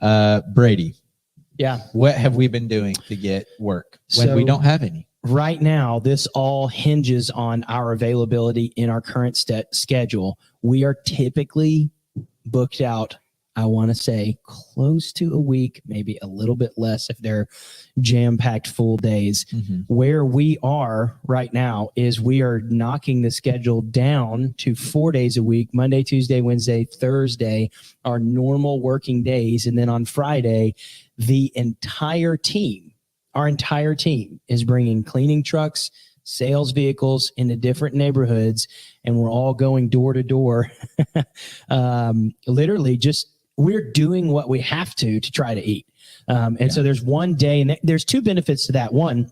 Brady. Yeah. What have we been doing to get work when we don't have any? Right now, this all hinges on our availability in our current schedule. We are typically booked out, I want to say, close to a week, maybe a little bit less if they're jam-packed full days. Where we are right now is we are knocking the schedule down to 4 days a week, Monday, Tuesday, Wednesday, Thursday, our normal working days. And then on Friday, our entire team is bringing cleaning trucks, sales vehicles into different neighborhoods, and we're all going door to door. Literally just we're doing what we have to try to eat. So there's one day, and there's two benefits to that. One,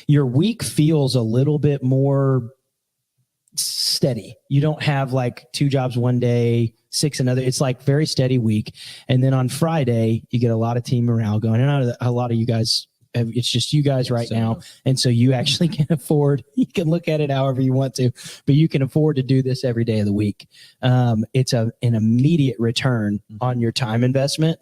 your week feels a little bit more steady. You don't have like 2 jobs one day, 6 another. It's like very steady week. And then on Friday, you get a lot of team morale going. And a lot of you guys, it's just you guys right now. And so you actually can afford, you can look at it however you want to, but you can afford to do this every day of the week. It's an immediate return on your time investment.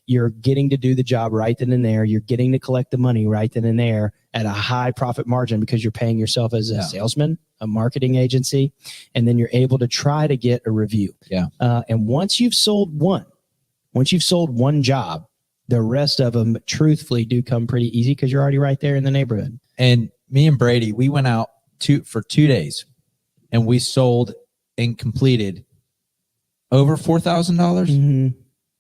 You're getting to do the job right then and there. You're getting to collect the money right then and there at a high profit margin because you're paying yourself as a salesman, a marketing agency, and then you're able to try to get a review. And once you've sold one job, the rest of them truthfully do come pretty easy because you're already right there in the neighborhood. And me and Brady, we went out for 2 days and we sold and completed over $4,000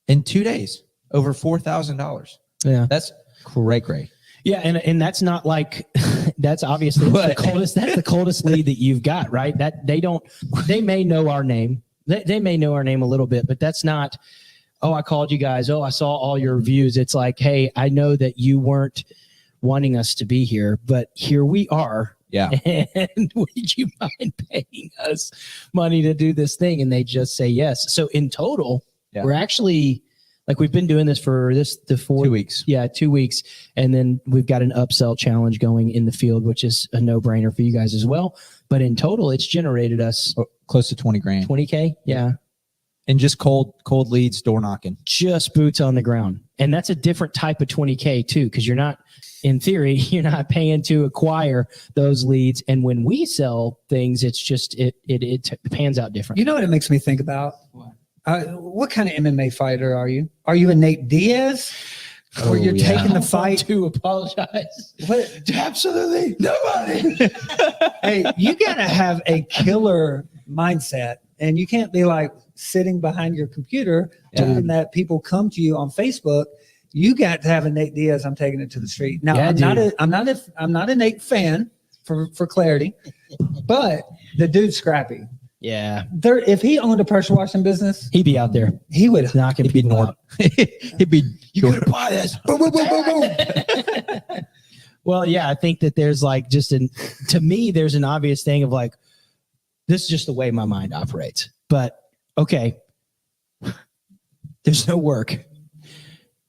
in 2 days. Over $4,000. Yeah, that's great. Yeah, and that's not like that's obviously the coldest. That's the coldest lead that you've got, right? That they may know our name. They may know our name a little bit, but that's not. Oh, I called you guys. Oh, I saw all your reviews. It's like, hey, I know that you weren't wanting us to be here, but here we are. Yeah. And would you mind paying us money to do this thing? And they just say yes. So in total, we're actually. Like we've been doing this for 2 weeks. Yeah, 2 weeks. And then we've got an upsell challenge going in the field, which is a no-brainer for you guys as well. But in total, it's generated us close to 20 grand. 20K. Yeah. And just cold leads, door knocking. Just boots on the ground. And that's a different type of 20K too, because you're not, in theory, you're not paying to acquire those leads. And when we sell things, it's just, it pans out different. You know what it makes me think about? What kind of MMA fighter are you? Are you a Nate Diaz? Or you're taking the fight to apologize? What? Absolutely nobody. Hey, you got to have a killer mindset, and you can't be like sitting behind your computer hoping that people come to you on Facebook. You got to have a Nate Diaz. I'm taking it to the street. Now, I'm not a Nate fan for clarity, but the dude's scrappy. Yeah. If he owned a pressure washing business, he'd be out there. He would knock him. He'd be North. He'd be. You gotta buy this. Boom, boom, boom, boom, boom. Well, yeah, I think that there's like to me, there's an obvious thing of like, this is just the way my mind operates. But okay, there's no work.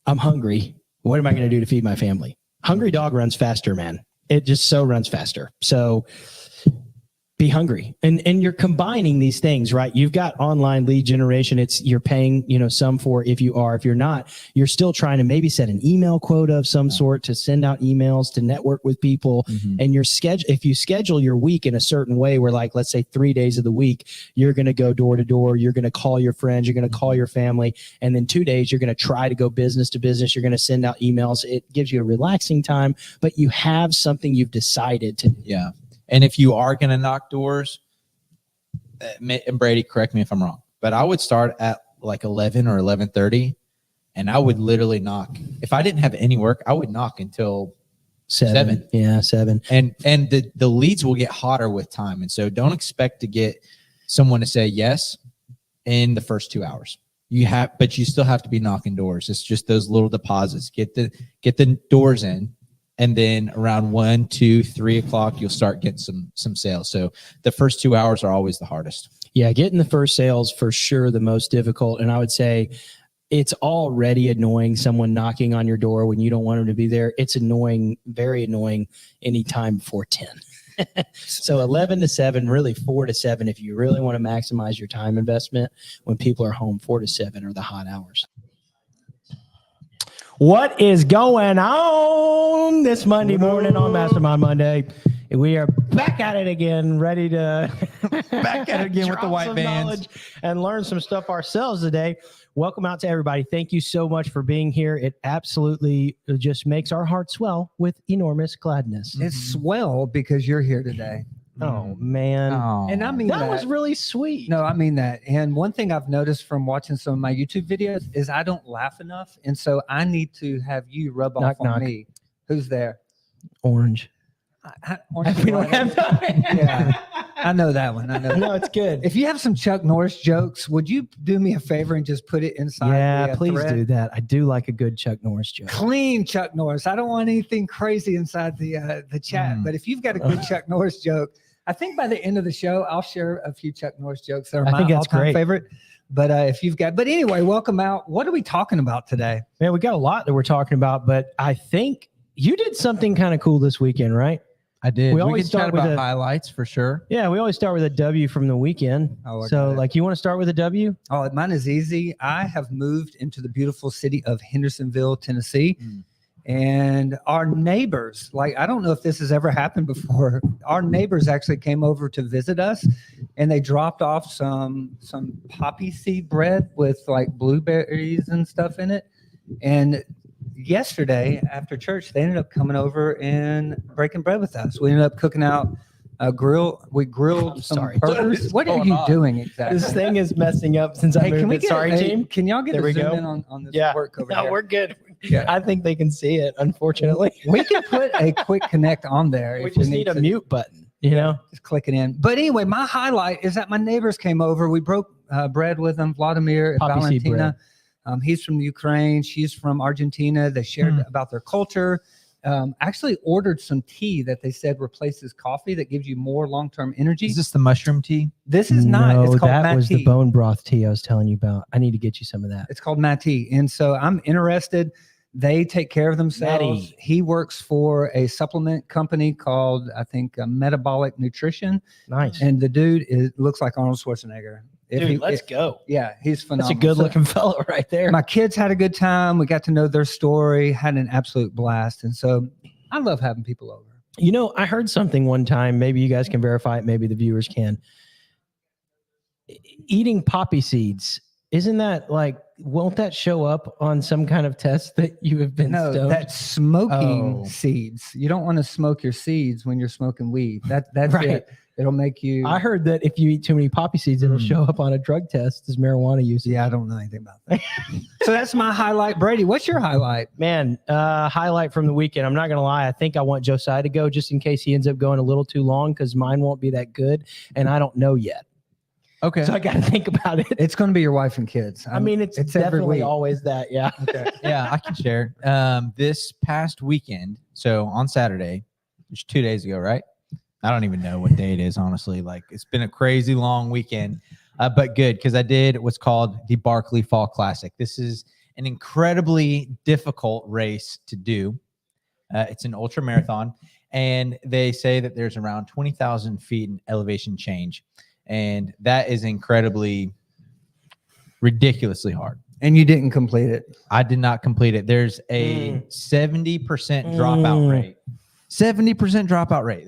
I'm hungry. What am I going to do to feed my family? Hungry dog runs faster, man. It just so runs faster. So be hungry. And you're combining these things, right? You've got online lead generation. You're paying, some for if you're not, you're still trying to maybe set an email quota of some sort to send out emails to network with people. And if you schedule your week in a certain way where like, let's say 3 days of the week, you're going to go door to door, you're going to call your friends, you're going to call your family. And then 2 days, you're going to try to go business to business. You're going to send out emails. It gives you a relaxing time, but you have something you've decided to do. Yeah. And if you are going to knock doors, and Brady, correct me if I'm wrong, but I would start at like 11 or 11:30, and I would literally knock. If I didn't have any work, I would knock until 7. Yeah, 7. And the leads will get hotter with time. And so don't expect to get someone to say yes in the first 2 hours. But you still have to be knocking doors. It's just those little deposits. Get the doors in. And then around 1, 2, 3 o'clock, you'll start getting some sales. So the first 2 hours are always the hardest. Yeah, getting the first sales for sure the most difficult. And I would say it's already annoying someone knocking on your door when you don't want them to be there. It's annoying, very annoying anytime before 10. So 11 to 7, really 4 to 7. If you really want to maximize your time investment when people are home, 4 to 7 are the hot hours. What is going on this Monday morning on Mastermind Monday? We are back at it again, ready to Back at it again with the drop white some vans. knowledge and learn some stuff ourselves today. Welcome out to everybody. Thank you so much for being here. It absolutely just makes our heart swell with enormous gladness. It's swell because you're here today. Oh, man. Oh. And I mean That was really sweet. No, I mean that. And one thing I've noticed from watching some of my YouTube videos is I don't laugh enough. And so I need to have you rub Knock, off on knock. me. Who's there? Orange. Orange We don't have time. Yeah, I know that one. I know. No, it's good. If you have some Chuck Norris jokes, would you do me a favor and just put it inside? Yeah, please thread? do that. I do like a good Chuck Norris joke. Clean Chuck Norris. I don't want anything crazy inside the chat. But if you've got a good Chuck Norris joke, I think by the end of the show, I'll share a few Chuck Norris jokes that are my all-time favorite. But if you've got, but anyway, welcome out. What are we talking about today? Man, we got a lot that we're talking about, but I think you did something kind of cool this weekend, right? I did. We always can chat start with about a- highlights for sure. Yeah, we always start with a W from the weekend. Oh, I So, got it. like, you want to start with a W? Oh, mine is easy. I have moved into the beautiful city of Hendersonville, Tennessee. And our neighbors, like, I don't know if this has ever happened before. Our neighbors actually came over to visit us, and they dropped off some poppy seed bread with like blueberries and stuff in it. And yesterday after church, they ended up coming over and breaking bread with us. We ended up cooking out a grill. We grilled I'm some sorry. burgers. What are going you on? doing exactly? This thing is messing up since I moved it. Sorry, team. Can y'all get There a we zoom go. in on this Yeah. work over No, here? we're good. Yeah. I think they can see it, unfortunately. We can put a quick connect on there. We if we just need a to. mute button, you know? Just click it in. But anyway, my highlight is that my neighbors came over. We broke bread with them, Vladimir and Poppy seed Valentina. He's from Ukraine. She's from Argentina. They shared about their culture. Actually ordered some tea that they said replaces coffee that gives you more long-term energy. Is this the mushroom tea? This is not. No, It's called that was Mati. the bone broth tea I was telling you about. I need to get you some of that. It's called Mati. And so I'm interested. They take care of themselves. Mati. He works for a supplement company called, I think, Metabolic Nutrition. Nice. And the dude looks like Arnold Schwarzenegger. Dude, let's go. Yeah, he's phenomenal. That's a good looking fellow right there. My kids had a good time. We got to know their story, had an absolute blast. And so I love having people over. You know, I heard something one time. Maybe you guys can verify it. Maybe the viewers can. Eating poppy seeds, isn't that like, won't that show up on some kind of test that you have been No, stoned? that's smoking Oh. seeds. You don't want to smoke your seeds when you're smoking weed. That's Right. it. It'll make you. I heard that if you eat too many poppy seeds, it'll show up on a drug test as marijuana use. Yeah, I don't know anything about that. So that's my highlight. Brady, what's your highlight? Man, highlight from the weekend. I'm not going to lie. I think I want Josiah to go just in case he ends up going a little too long because mine won't be that good. And I don't know yet. Okay. So I got to think about it. It's going to be your wife and kids. I mean, it's every definitely week. always that. Yeah. Okay. Yeah, I can share. This past weekend, so on Saturday, which is 2 days ago, right? I don't even know what day it is, honestly. Like, it's been a crazy long weekend, but good because I did what's called the Barkley Fall Classic. This is an incredibly difficult race to do. It's an ultra marathon, and they say that there's around 20,000 feet in elevation change, and that is incredibly, ridiculously hard. And you didn't complete it. I did not complete it. There's a 70% dropout rate. 70% dropout rate.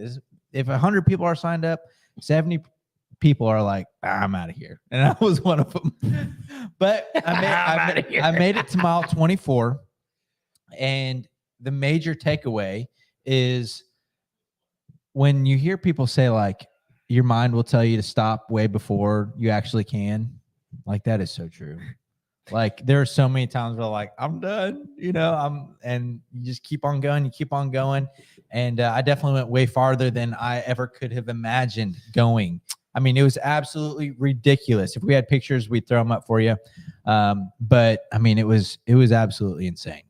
If 100 people are signed up, 70 people are like, I'm out of here. And I was one of them. But I made it to mile 24. And the major takeaway is when you hear people say, like, your mind will tell you to stop way before you actually can. Like, that is so true. Like, there are so many times where like, I'm done, and you just keep on going, you keep on going. And I definitely went way farther than I ever could have imagined going. I mean, it was absolutely ridiculous. If we had pictures, we'd throw them up for you. But I mean, it was absolutely insane.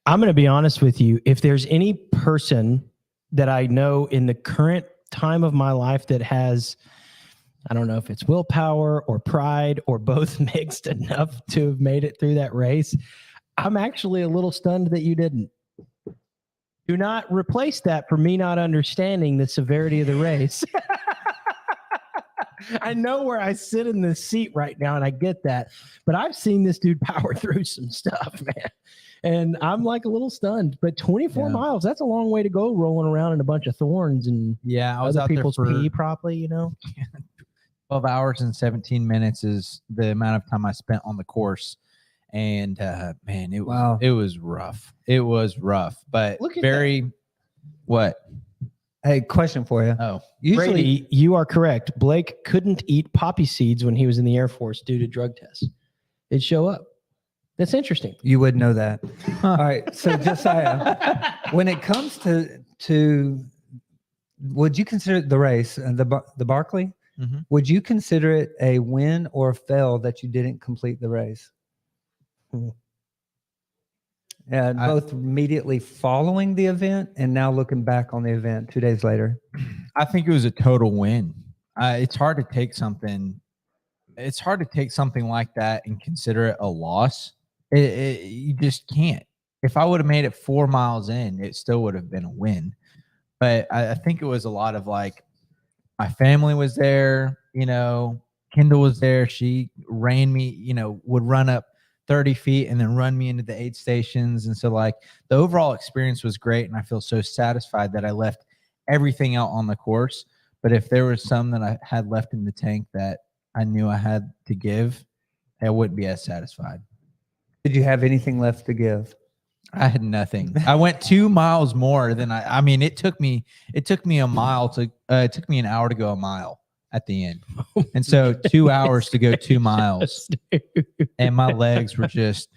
I'm going to be honest with you. If there's any person that I know in the current time of my life that has, I don't know if it's willpower or pride or both mixed enough to have made it through that race, I'm actually a little stunned that you didn't. Do not replace that for me not understanding the severity of the race. I know where I sit in the seat right now, and I get that. But I've seen this dude power through some stuff, man. And I'm like a little stunned. But 24 miles, that's a long way to go rolling around in a bunch of thorns and I was other out people's there for pee probably, you know? 12 hours and 17 minutes is the amount of time I spent on the course. And man, it was rough. It was rough, but Look at very what? Hey, question for you. Oh, Usually, Brady, you are correct. Blake couldn't eat poppy seeds when he was in the Air Force due to drug tests. It'd show up. That's interesting. you would know that. All right. So Josiah, when it comes to would you consider the race, the Barkley? mm-hmm. Would you consider it a win or a fail that you didn't complete the race? And both immediately following the event and now looking back on the event 2 days later. I think it was a total win. It's hard to take something. It's hard to take something like that and consider it a loss. You just can't. If I would have made it 4 miles in, it still would have been a win. But I think it was a lot of like, my family was there, you know, Kendall was there. She ran me, you know, would run up 30 feet and then run me into the aid stations. And so like the overall experience was great. And I feel so satisfied that I left everything out on the course. But if there was some that I had left in the tank that I knew I had to give, I wouldn't be as satisfied. Did you have anything left to give? I had nothing. I went 2 miles more than I mean, it took me a mile to, it took me an hour to go a mile at the end. And so 2 hours to go 2 miles. And my legs were just,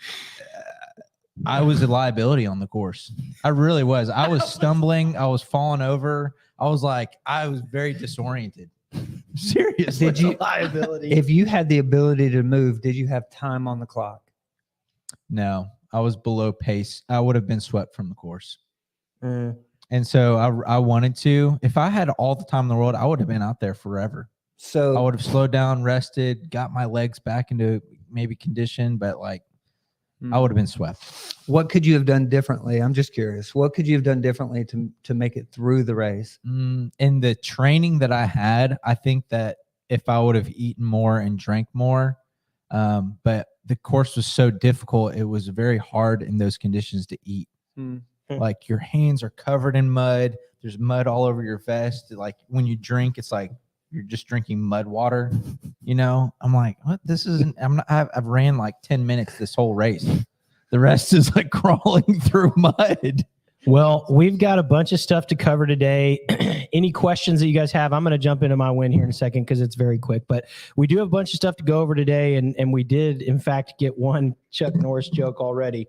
I was a liability on the course. I really was. I was stumbling. I was falling over. I was very disoriented. Seriously. Did you, liability? if you had the ability to move, did you have time on the clock? No, I was below pace. I would have been swept from the course. Mm. And so I wanted to. If I had all the time in the world, I would have been out there forever. So I would have slowed down, rested, got my legs back into maybe condition, but like I would have been swept. What could you have done differently? I'm just curious. What could you have done differently to make it through the race? In the training that I had, I think that if I would have eaten more and drank more, but the course was so difficult, it was very hard in those conditions to eat. Like your hands are covered in mud. There's mud all over your vest. Like when you drink, it's like you're just drinking mud water. You know, I'm like, what? This isn't. I've ran like 10 minutes this whole race. The rest is like crawling through mud. Well, we've got a bunch of stuff to cover today. Any questions that you guys have? I'm going to jump into my win here in a second because it's very quick. But we do have a bunch of stuff to go over today, and we did, in fact, get one Chuck Norris joke already.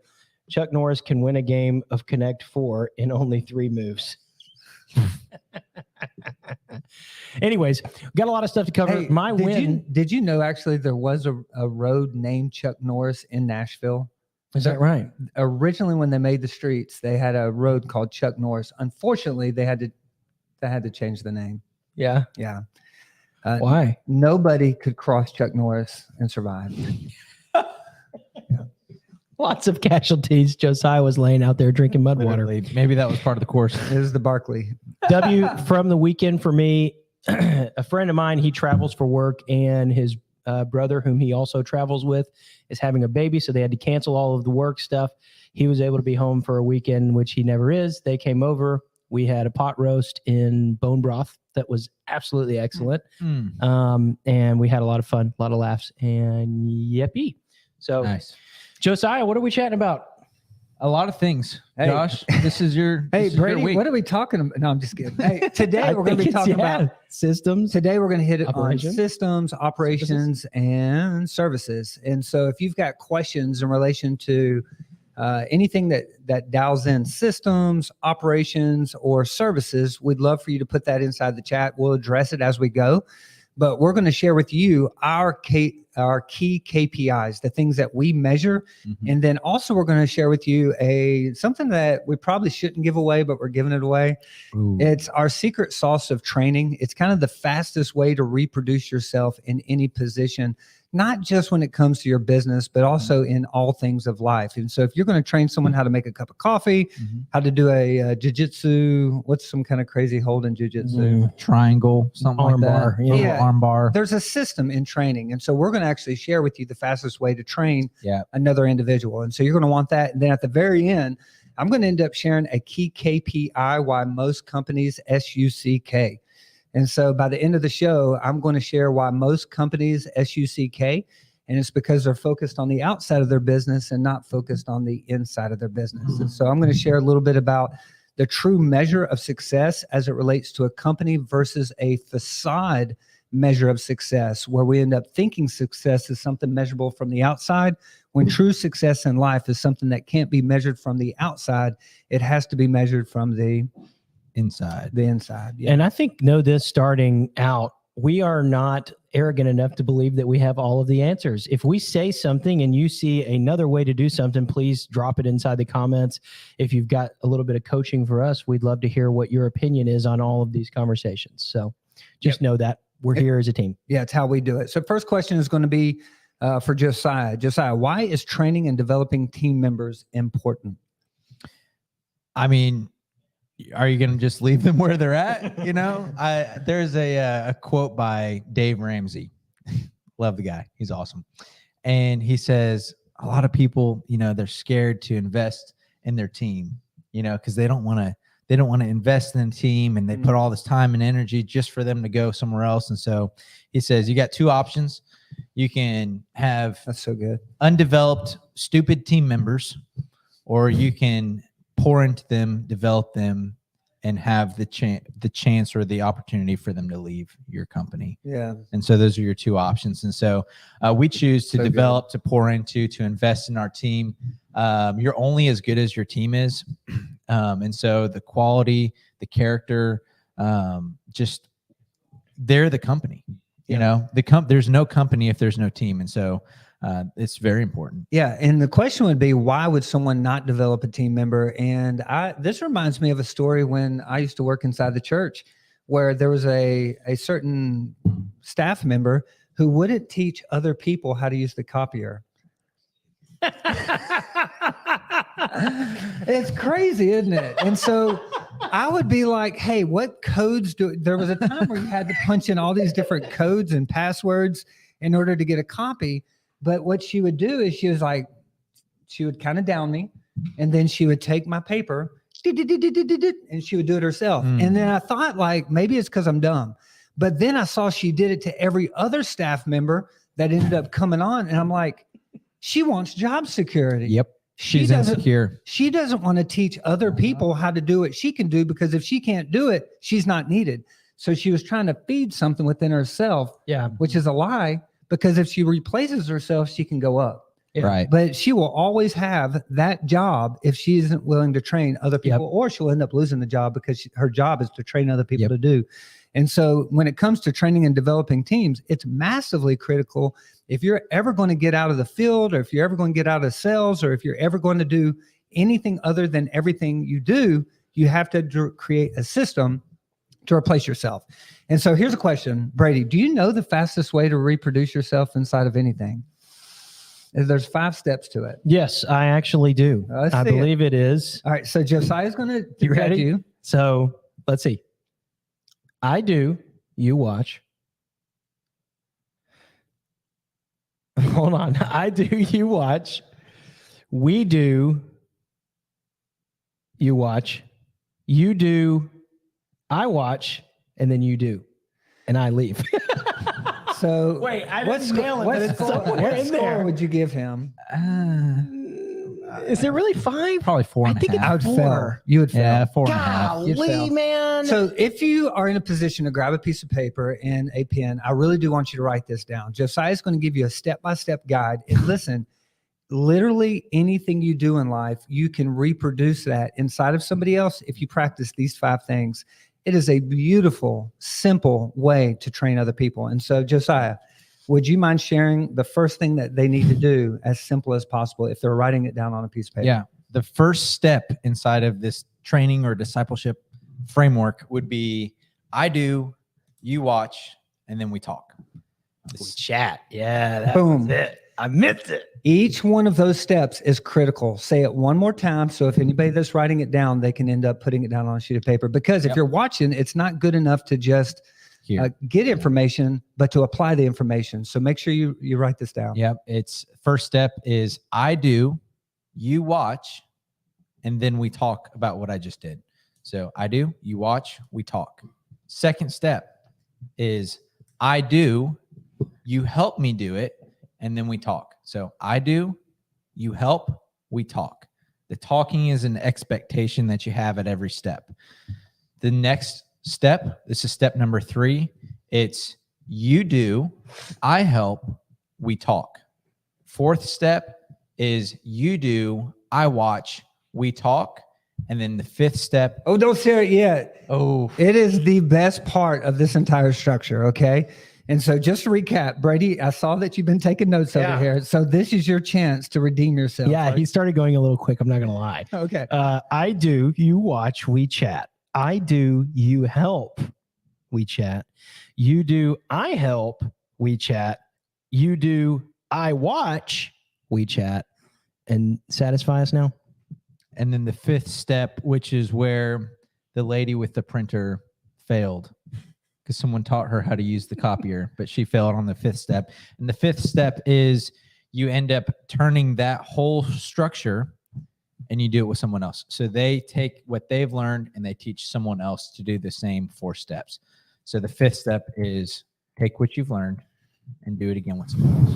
Chuck Norris can win a game of Connect 4 in only 3 moves. Anyways, got a lot of stuff to cover. Hey, my win. Did you know actually there was a road named Chuck Norris in Nashville? Is that right? Originally, when they made the streets, they had a road called Chuck Norris. Unfortunately, they had to change the name. Yeah. Yeah. Why? Nobody could cross Chuck Norris and survive. Lots of casualties. Josiah was laying out there drinking mud water. Maybe that was part of the course. It was the Barkley. W from the weekend for me. A friend of mine, he travels for work, and his brother, whom he also travels with, is having a baby, so they had to cancel all of the work stuff. He was able to be home for a weekend, which he never is. They came over. We had a pot roast in bone broth that was absolutely excellent. And we had a lot of fun, a lot of laughs, and yippee. So Nice. Josiah, what are we chatting about? A lot of things. Hey. Josh, this is your Hey, this is your Brady, week. what are we talking about? No, I'm just kidding. Hey, today I we're going to think be talking about systems. Today we're going to hit it on Operations. systems, operations, and services. And so if you've got questions in relation to anything that dials in systems, operations, or services, we'd love for you to put that inside the chat. We'll address it as we go. But we're going to share with you our key KPIs, the things that we measure. And then also we're going to share with you something that we probably shouldn't give away, but we're giving it away. Ooh. It's our secret sauce of training. It's kind of the fastest way to reproduce yourself in any position not just when it comes to your business, but also in all things of life. And so if you're going to train someone how to make a cup of coffee, how to do a jiu-jitsu, what's some kind of crazy hold in jiu-jitsu? Triangle, something Arm like that. bar, yeah. Little arm bar. There's a system in training. And so we're going to actually share with you the fastest way to train Yeah. another individual. And so you're going to want that. And then at the very end, I'm going to end up sharing a key KPI why most companies SUCK. And so by the end of the show, I'm going to share why most companies SUCK. And it's because they're focused on the outside of their business and not focused on the inside of their business. And so I'm going to share a little bit about the true measure of success as it relates to a company versus a facade measure of success, where we end up thinking success is something measurable from the outside, when true success in life is something that can't be measured from the outside. It has to be measured from the inside. Yeah. And I think, know this starting out, we are not arrogant enough to believe that we have all of the answers. If we say something and you see another way to do something, please drop it inside the comments. If you've got a little bit of coaching for us, we'd love to hear what your opinion is on all of these conversations. So just know that we're here as a team. Yeah, it's how we do it. So first question is going to be for Josiah. Josiah, why is training and developing team members important? I mean, are you going to just leave them where they're at? You know, there's a quote by Dave Ramsey. Love the guy. He's awesome. And he says, a lot of people, you know, they're scared to invest in their team, you know, because they don't want to invest in the team, and they put all this time and energy just for them to go somewhere else. And so he says, you got two options. You can have That's so good. undeveloped, stupid team members, or you can pour into them, develop them, and have the chance or the opportunity for them to leave your company. Yeah. And so those are your two options. And so we choose to develop, to pour into, to invest in our team. You're only as good as your team is. And so the quality, the character, just they're the company. You know, there's no company if there's no team. And so it's very important. Yeah. And the question would be, why would someone not develop a team member? And this reminds me of a story when I used to work inside the church, where there was a certain staff member who wouldn't teach other people how to use the copier. It's crazy, isn't it? And so I would be like, hey, what codes there was a time where you had to punch in all these different codes and passwords in order to get a copy. But what she would do is she would kind of down me, and then she would take my paper and she would do it herself. And then I thought, like, maybe it's because I'm dumb. But then I saw she did it to every other staff member that ended up coming on. And I'm like, she wants job security. Yep. She's insecure. She doesn't want to teach other people how to do what she can do, because if she can't do it, she's not needed. So she was trying to feed something within herself, which is a lie, because if she replaces herself, she can go up. Yeah. Right. But she will always have that job if she isn't willing to train other people, or she'll end up losing the job because her job is to train other people to do. And so when it comes to training and developing teams, it's massively critical. If you're ever going to get out of the field, or if you're ever going to get out of sales, or if you're ever going to do anything other than everything you do, you have to create a system to replace yourself. And so here's a question, Brady, do you know the fastest way to reproduce yourself inside of anything? There's 5 steps to it. Yes, I actually do. I believe it is. All right. So Josiah's going to You ready? So let's see. I do, you watch. Hold on. I do, you watch. We do, you watch. You do, I watch, and then you do. And I leave. So wait, I didn't nail it, but it's somewhere in there. What score would you give him? Is there really 5? Probably 4.5. I think it's I would 4. fail. You would fail. Yeah, 4.5. You'd fail. Golly, man. So if you are in a position to grab a piece of paper and a pen, I really do want you to write this down. Josiah is going to give you a step-by-step guide. And listen, literally anything you do in life, you can reproduce that inside of somebody else if you practice these 5 things. It is a beautiful, simple way to train other people. And so, Josiah, would you mind sharing the first thing that they need to do as simple as possible if they're writing it down on a piece of paper? Yeah. The first step inside of this training or discipleship framework would be I do, you watch, and then we talk. Chat. Yeah, that Boom. was it. I missed it. Each one of those steps is critical. Say it one more time. So if anybody that's writing it down, they can end up putting it down on a sheet of paper. Because if you're watching, it's not good enough to just get information, but to apply the information. So make sure you write this down. Yep. It's first step is I do, you watch, and then we talk about what I just did. So I do, you watch, we talk. Second step is I do, you help me do it, and then we talk. So I do, you help, we talk. The talking is an expectation that you have at every step. The next step, this is step number 3. It's you do, I help, we talk. Fourth step is you do, I watch, we talk. And then the fifth step. Oh, don't share it yet. Oh, it is the best part of this entire structure. Okay. And so just to recap, Brady, I saw that you've been taking notes over here. So this is your chance to redeem yourself. Yeah, right? he started going a little quick. I'm not going to lie. Okay. I do, you watch, we chat. I do, you help, we chat. You do, I help, we chat. You do, I watch, we chat. And satisfy us now? And then the fifth step, which is where the lady with the printer failed because someone taught her how to use the copier, but she failed on the fifth step. And the fifth step is you end up turning that whole structure and you do it with someone else. So they take what they've learned and they teach someone else to do the same 4 steps. So the fifth step is take what you've learned and do it again with someone else.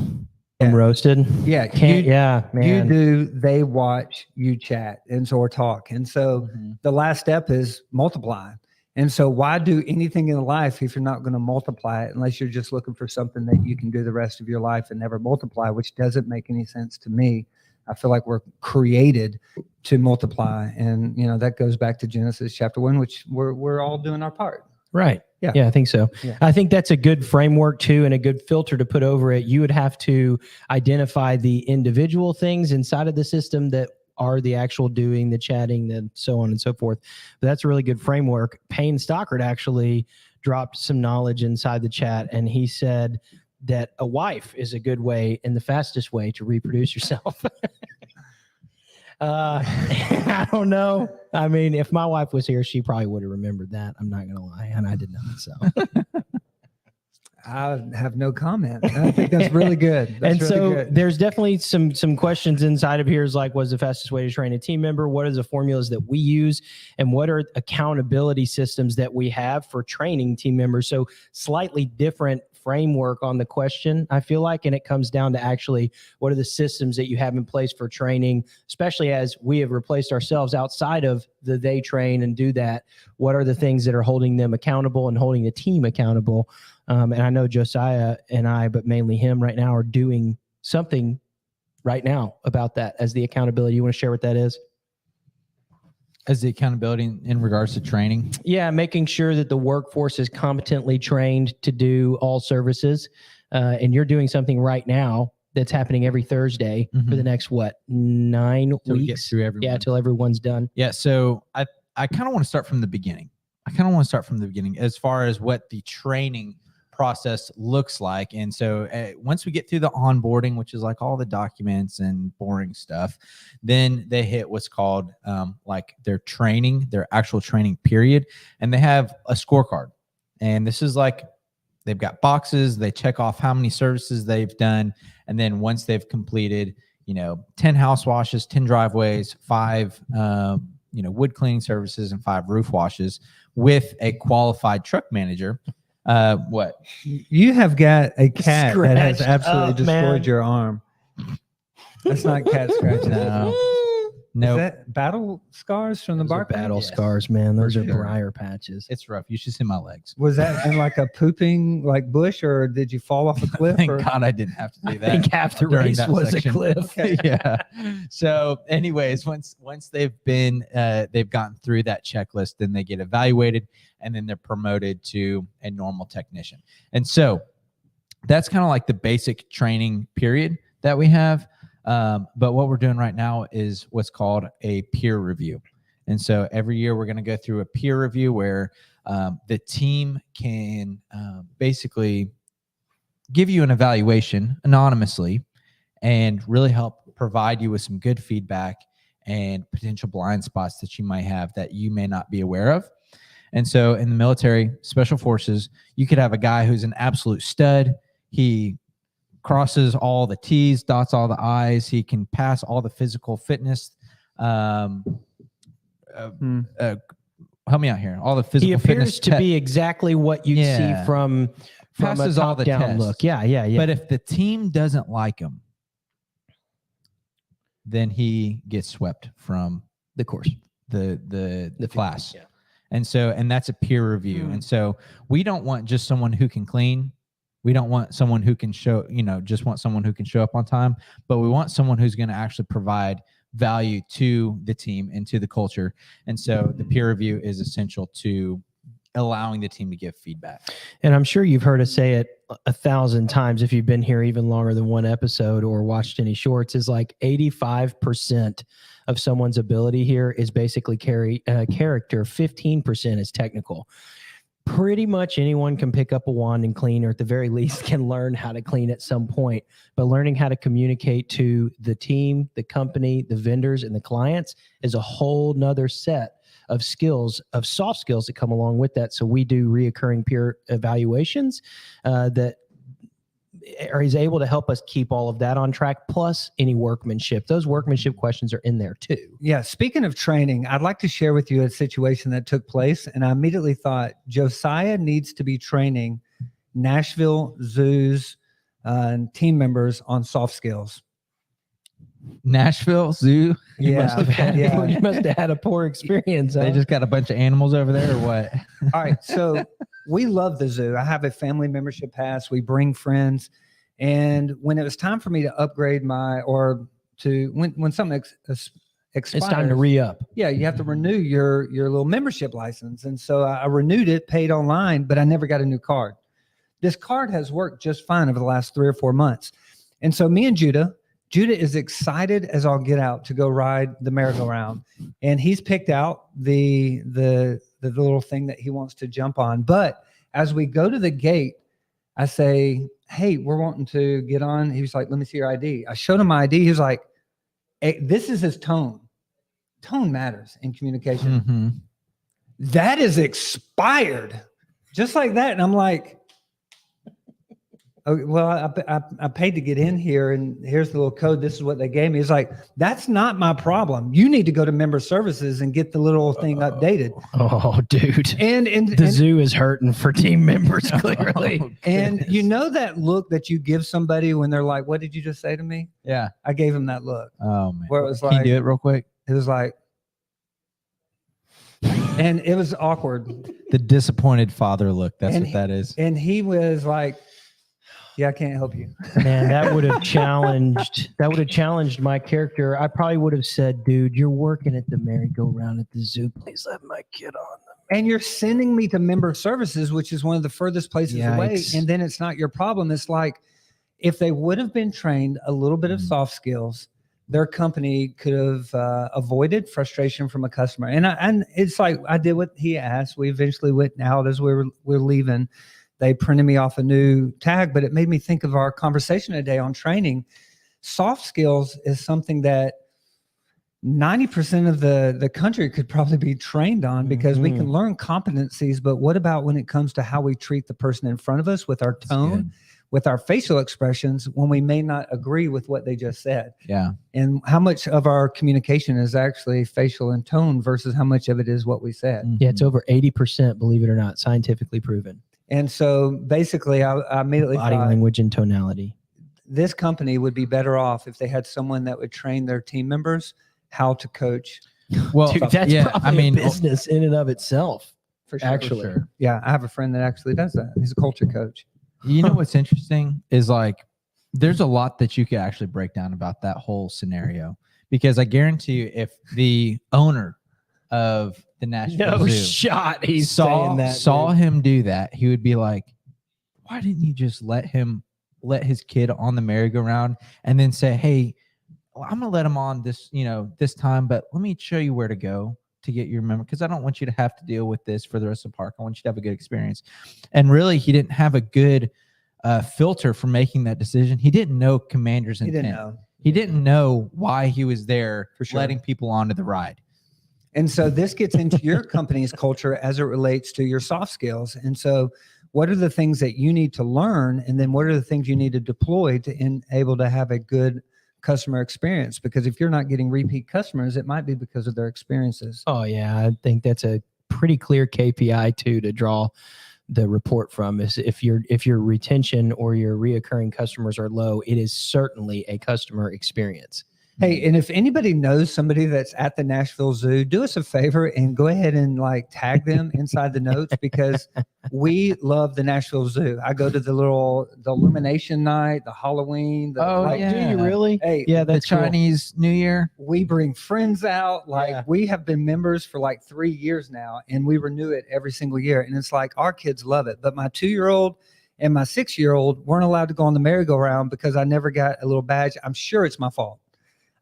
I'm roasted. Yeah. Man. You do, they watch, you chat, and so or talk. And so the last step is multiply. And so why do anything in life if you're not going to multiply it unless you're just looking for something that you can do the rest of your life and never multiply, which doesn't make any sense to me. I feel like we're created to multiply. And, you know, that goes back to Genesis chapter 1, which we're all doing our part. Right. Yeah. Yeah, I think so. Yeah. I think that's a good framework too, and a good filter to put over it. You would have to identify the individual things inside of the system that are the actual doing, the chatting, the so on and so forth. But that's a really good framework. Payne Stockard actually dropped some knowledge inside the chat, and he said that a wife is a good way and the fastest way to reproduce yourself. I don't know. I mean, if my wife was here, she probably would have remembered that. I'm not going to lie. And I did not. So I have no comment. I think that's really good. That's and really so good. there's definitely some questions inside of here is like, what's the fastest way to train a team member? What are the formulas that we use? And what are accountability systems that we have for training team members? So slightly different framework on the question, I feel like, and it comes down to actually what are the systems that you have in place for training, especially as we have replaced ourselves outside of the they train and do that. What are the things that are holding them accountable and holding the team accountable? And I know Josiah and I, but mainly him right now, are doing something right now about that as the accountability. You want to share what that is? As the accountability in regards to training? Yeah, making sure that the workforce is competently trained to do all services. And you're doing something right now that's happening every Thursday for the next, 9 weeks? We get through everyone. Yeah, till everyone's done. Yeah, so I kind of want to start from the beginning. As far as what the training process looks like. And so once we get through the onboarding, which is like all the documents and boring stuff, then they hit what's called like their actual training period. And they have a scorecard. And this is like, they've got boxes, they check off how many services they've done. And then once they've completed, 10 house washes, 10 driveways, 5, wood cleaning services and 5 roof washes with a qualified truck manager. What? You have got a cat that has absolutely destroyed man. your arm. That's not cat scratching. No. Is that battle scars from the bark? Battle Yes. scars, man. Those For are sure. briar patches. It's rough. You should see my legs. Was that in like a pooping like bush, or did you fall off a cliff? Thank or? God I didn't have to do I that. think half the during race that was section. a cliff. Yeah. So anyways, once they've gotten through that checklist, then they get evaluated and then they're promoted to a normal technician. And so that's kind of like the basic training period that we have. But what we're doing right now is what's called a peer review. And so every year we're going to go through a peer review where the team can basically give you an evaluation anonymously and really help provide you with some good feedback and potential blind spots that you might have that you may not be aware of. And so in the military, special forces, you could have a guy who's an absolute stud. He crosses all the T's, dots all the I's. He can pass all the physical fitness. Help me out here. All the physical He appears fitness to be exactly what you see from passes a all the top-down tests. look. Yeah. But if the team doesn't like him, then he gets swept from the course, the class. Yeah. And that's a peer review. And so we don't want just someone who can clean. We don't want someone who can just want someone who can show up on time, but we want someone who's going to actually provide value to the team and to the culture. And so the peer review is essential to allowing the team to give feedback. And I'm sure you've heard us say it 1,000 times if you've been here even longer than one episode or watched any shorts, is like 85% of someone's ability here is basically character. 15% is technical. Pretty much anyone can pick up a wand and clean, or at the very least can learn how to clean at some point. But learning how to communicate to the team, the company, the vendors, and the clients is a whole nother set of skills, of soft skills that come along with that. So we do reoccurring peer evaluations that is able to help us keep all of that on track, plus any workmanship. Those workmanship questions are in there too. Yeah. Speaking of training, I'd like to share with you a situation that took place. And I immediately thought Josiah needs to be training Nashville Zoo's team members on soft skills. Nashville Zoo? You must have had a poor experience. They just got a bunch of animals over there or what? All right. So we love the zoo. I have a family membership pass. We bring friends. And when it was time for me to upgrade when something expires, it's time to re-up. Yeah, you have to renew your little membership license. And so I renewed it, paid online, but I never got a new card. This card has worked just fine over the last 3 or 4 months. And so me and Judah is excited as all get out to go ride the merry-go-round. And he's picked out the little thing that he wants to jump on. But as we go to the gate, I say, hey, we're wanting to get on. He was like, let me see your ID. I showed him my ID. He was like, hey, this is his tone. Tone matters in communication. Mm-hmm. That is expired. Just like that. And I'm like, oh, well, I paid to get in here, and here's the little code. This is what they gave me. It's like, that's not my problem. You need to go to member services and get the little thing updated. Oh, dude. And the zoo is hurting for team members, clearly. And you know that look that you give somebody when they're like, what did you just say to me? Yeah. I gave him that look. Oh, man. Where it was Can like, you do it real quick? It was like, and it was awkward. The disappointed father look. That's what that is. And he was like, yeah, I can't help you. Man, that would have challenged my character. I probably would have said, dude, you're working at the merry-go-round at the zoo. Please let my kid on them. And you're sending me to member services, which is one of the furthest places away. And then it's not your problem. It's like, if they would have been trained a little bit of soft skills, their company could have avoided frustration from a customer. And it's like, I did what he asked. We eventually went out as we're leaving. They printed me off a new tag, but it made me think of our conversation today on training. Soft skills is something that 90% of the country could probably be trained on, because we can learn competencies, but what about when it comes to how we treat the person in front of us, with our tone, with our facial expressions, when we may not agree with what they just said? Yeah. And how much of our communication is actually facial and tone versus how much of it is what we said? Yeah, it's over 80%, believe it or not, scientifically proven. And so basically I immediately body thought, language and tonality. This company would be better off if they had someone that would train their team members how to coach. Well, Dude, that's probably a business in and of itself. For sure. Actually. For sure. Yeah, I have a friend that actually does that. He's a culture coach. You know what's interesting is, like, there's a lot that you could actually break down about that whole scenario, because I guarantee you, if the owner of the Nashville Zoo shot he's saw him do that, he would be like, why didn't you just let his kid on the merry-go-round and then say, hey, well, I'm gonna let him on this time, but let me show you where to go to get your member, because I don't want you to have to deal with this for the rest of the park. I want you to have a good experience. And really, he didn't have a good filter for making that decision. He didn't know Commander's He intent. didn't know. He didn't know why he was there For sure. letting people onto the ride. And so this gets into your company's culture as it relates to your soft skills. And so what are the things that you need to learn? And then what are the things you need to deploy to enable to have a good customer experience? Because if you're not getting repeat customers, it might be because of their experiences. Oh yeah, I think that's a pretty clear KPI too to draw the report from. Is if your retention or your reoccurring customers are low, it is certainly a customer experience. Hey, and if anybody knows somebody that's at the Nashville Zoo, do us a favor and go ahead and like tag them inside the notes, because we love the Nashville Zoo. I go to the illumination night, the Halloween. Do you really? Hey, Yeah, The that's cool. Chinese New Year. we bring friends out. Like Yeah. we have been members for like 3 years now, and we renew it every single year. And it's like our kids love it. But my 2-year-old and my 6-year-old weren't allowed to go on the merry-go-round because I never got a little badge. I'm sure it's my fault.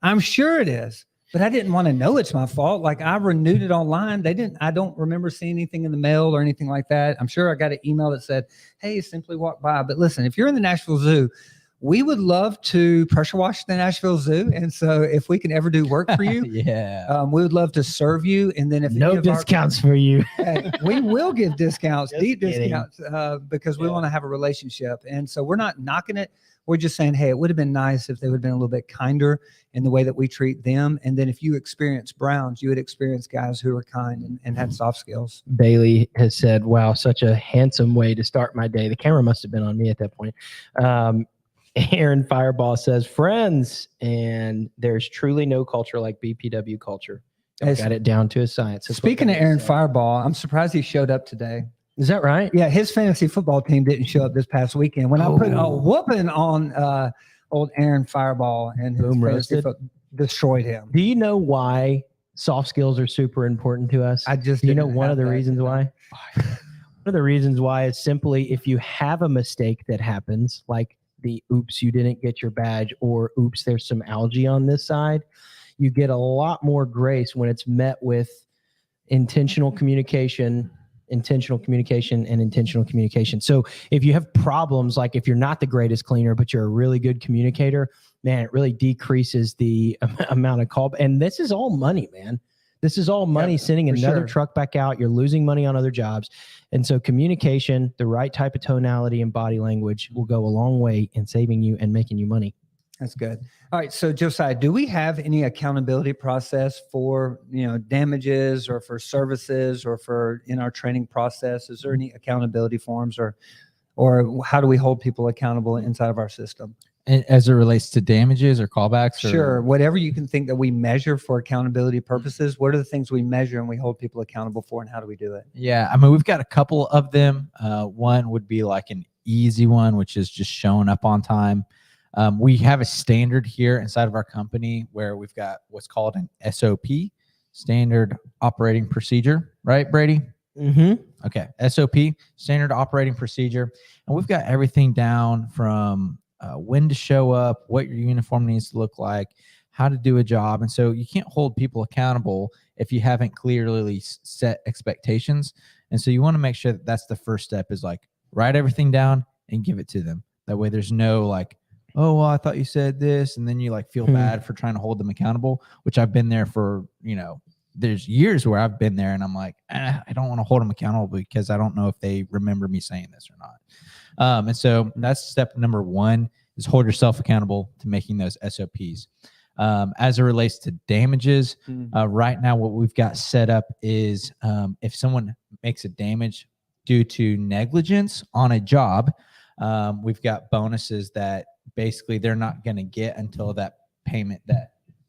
I'm sure it is, but I didn't want to know it's my fault. Like I renewed it online. I don't remember seeing anything in the mail or anything like that. I'm sure I got an email that said, hey, simply walk by. But listen, if you're in the Nashville Zoo, we would love to pressure wash the Nashville Zoo. And so if we can ever do work for you, Yeah. we would love to serve you. And then if No any of our- discounts for you. Hey, we will give discounts, Just deep kidding. discounts, because we Yeah. want to have a relationship. And so we're not knocking it. We're just saying, hey, it would have been nice if they would have been a little bit kinder in the way that we treat them. And then if you experience Browns, you would experience guys who are kind and had soft skills. Bailey has said, wow, such a handsome way to start my day. The camera must have been on me at that point. Aaron Fireball says, friends, and there's truly no culture like BPW culture. Hey, Got it down to a science. That's what Speaking of Bailey Aaron said. Fireball, I'm surprised he showed up today. Is that right? Yeah, his fantasy football team didn't show up this past weekend. When I put a Oh. whooping on old Aaron Fireball, and his Boom fantasy roasted. destroyed him. Do you know why soft skills are super important to us? I just Do you know didn't one have of the that. reasons why? One of the reasons why is simply if you have a mistake that happens, like the oops, you didn't get your badge, or oops, there's some algae on this side, you get a lot more grace when it's met with intentional communication, and intentional communication. So if you have problems, like if you're not the greatest cleaner, but you're a really good communicator, man, it really decreases the amount of call. And this is all money, man. This is all money sending for another sure. truck back out. You're losing money on other jobs. And so communication, the right type of tonality and body language will go a long way in saving you and making you money. That's good. All right. So Josiah, do we have any accountability process for, damages or for services or for in our training process? Is there any accountability forms or how do we hold people accountable inside of our system? And as it relates to damages or callbacks? Sure. Whatever you can think that we measure for accountability purposes, what are the things we measure and we hold people accountable for, and how do we do it? Yeah. I mean, we've got a couple of them. One would be like an easy one, which is just showing up on time. We have a standard here inside of our company where we've got what's called an SOP, standard operating procedure, right, Brady? Mm-hmm. Okay. SOP, standard operating procedure. And we've got everything down from when to show up, what your uniform needs to look like, how to do a job. And so you can't hold people accountable if you haven't clearly set expectations. And so you want to make sure that that's the first step, is like write everything down and give it to them. That way there's no like, oh, well, I thought you said this. And then you like feel bad for trying to hold them accountable, which I've been there for, there's years where I've been there and I'm like, I don't want to hold them accountable because I don't know if they remember me saying this or not. And so that's step number one, is hold yourself accountable to making those SOPs. As it relates to damages, right now what we've got set up is if someone makes a damage due to negligence on a job, we've got bonuses that basically they're not going to get until that payment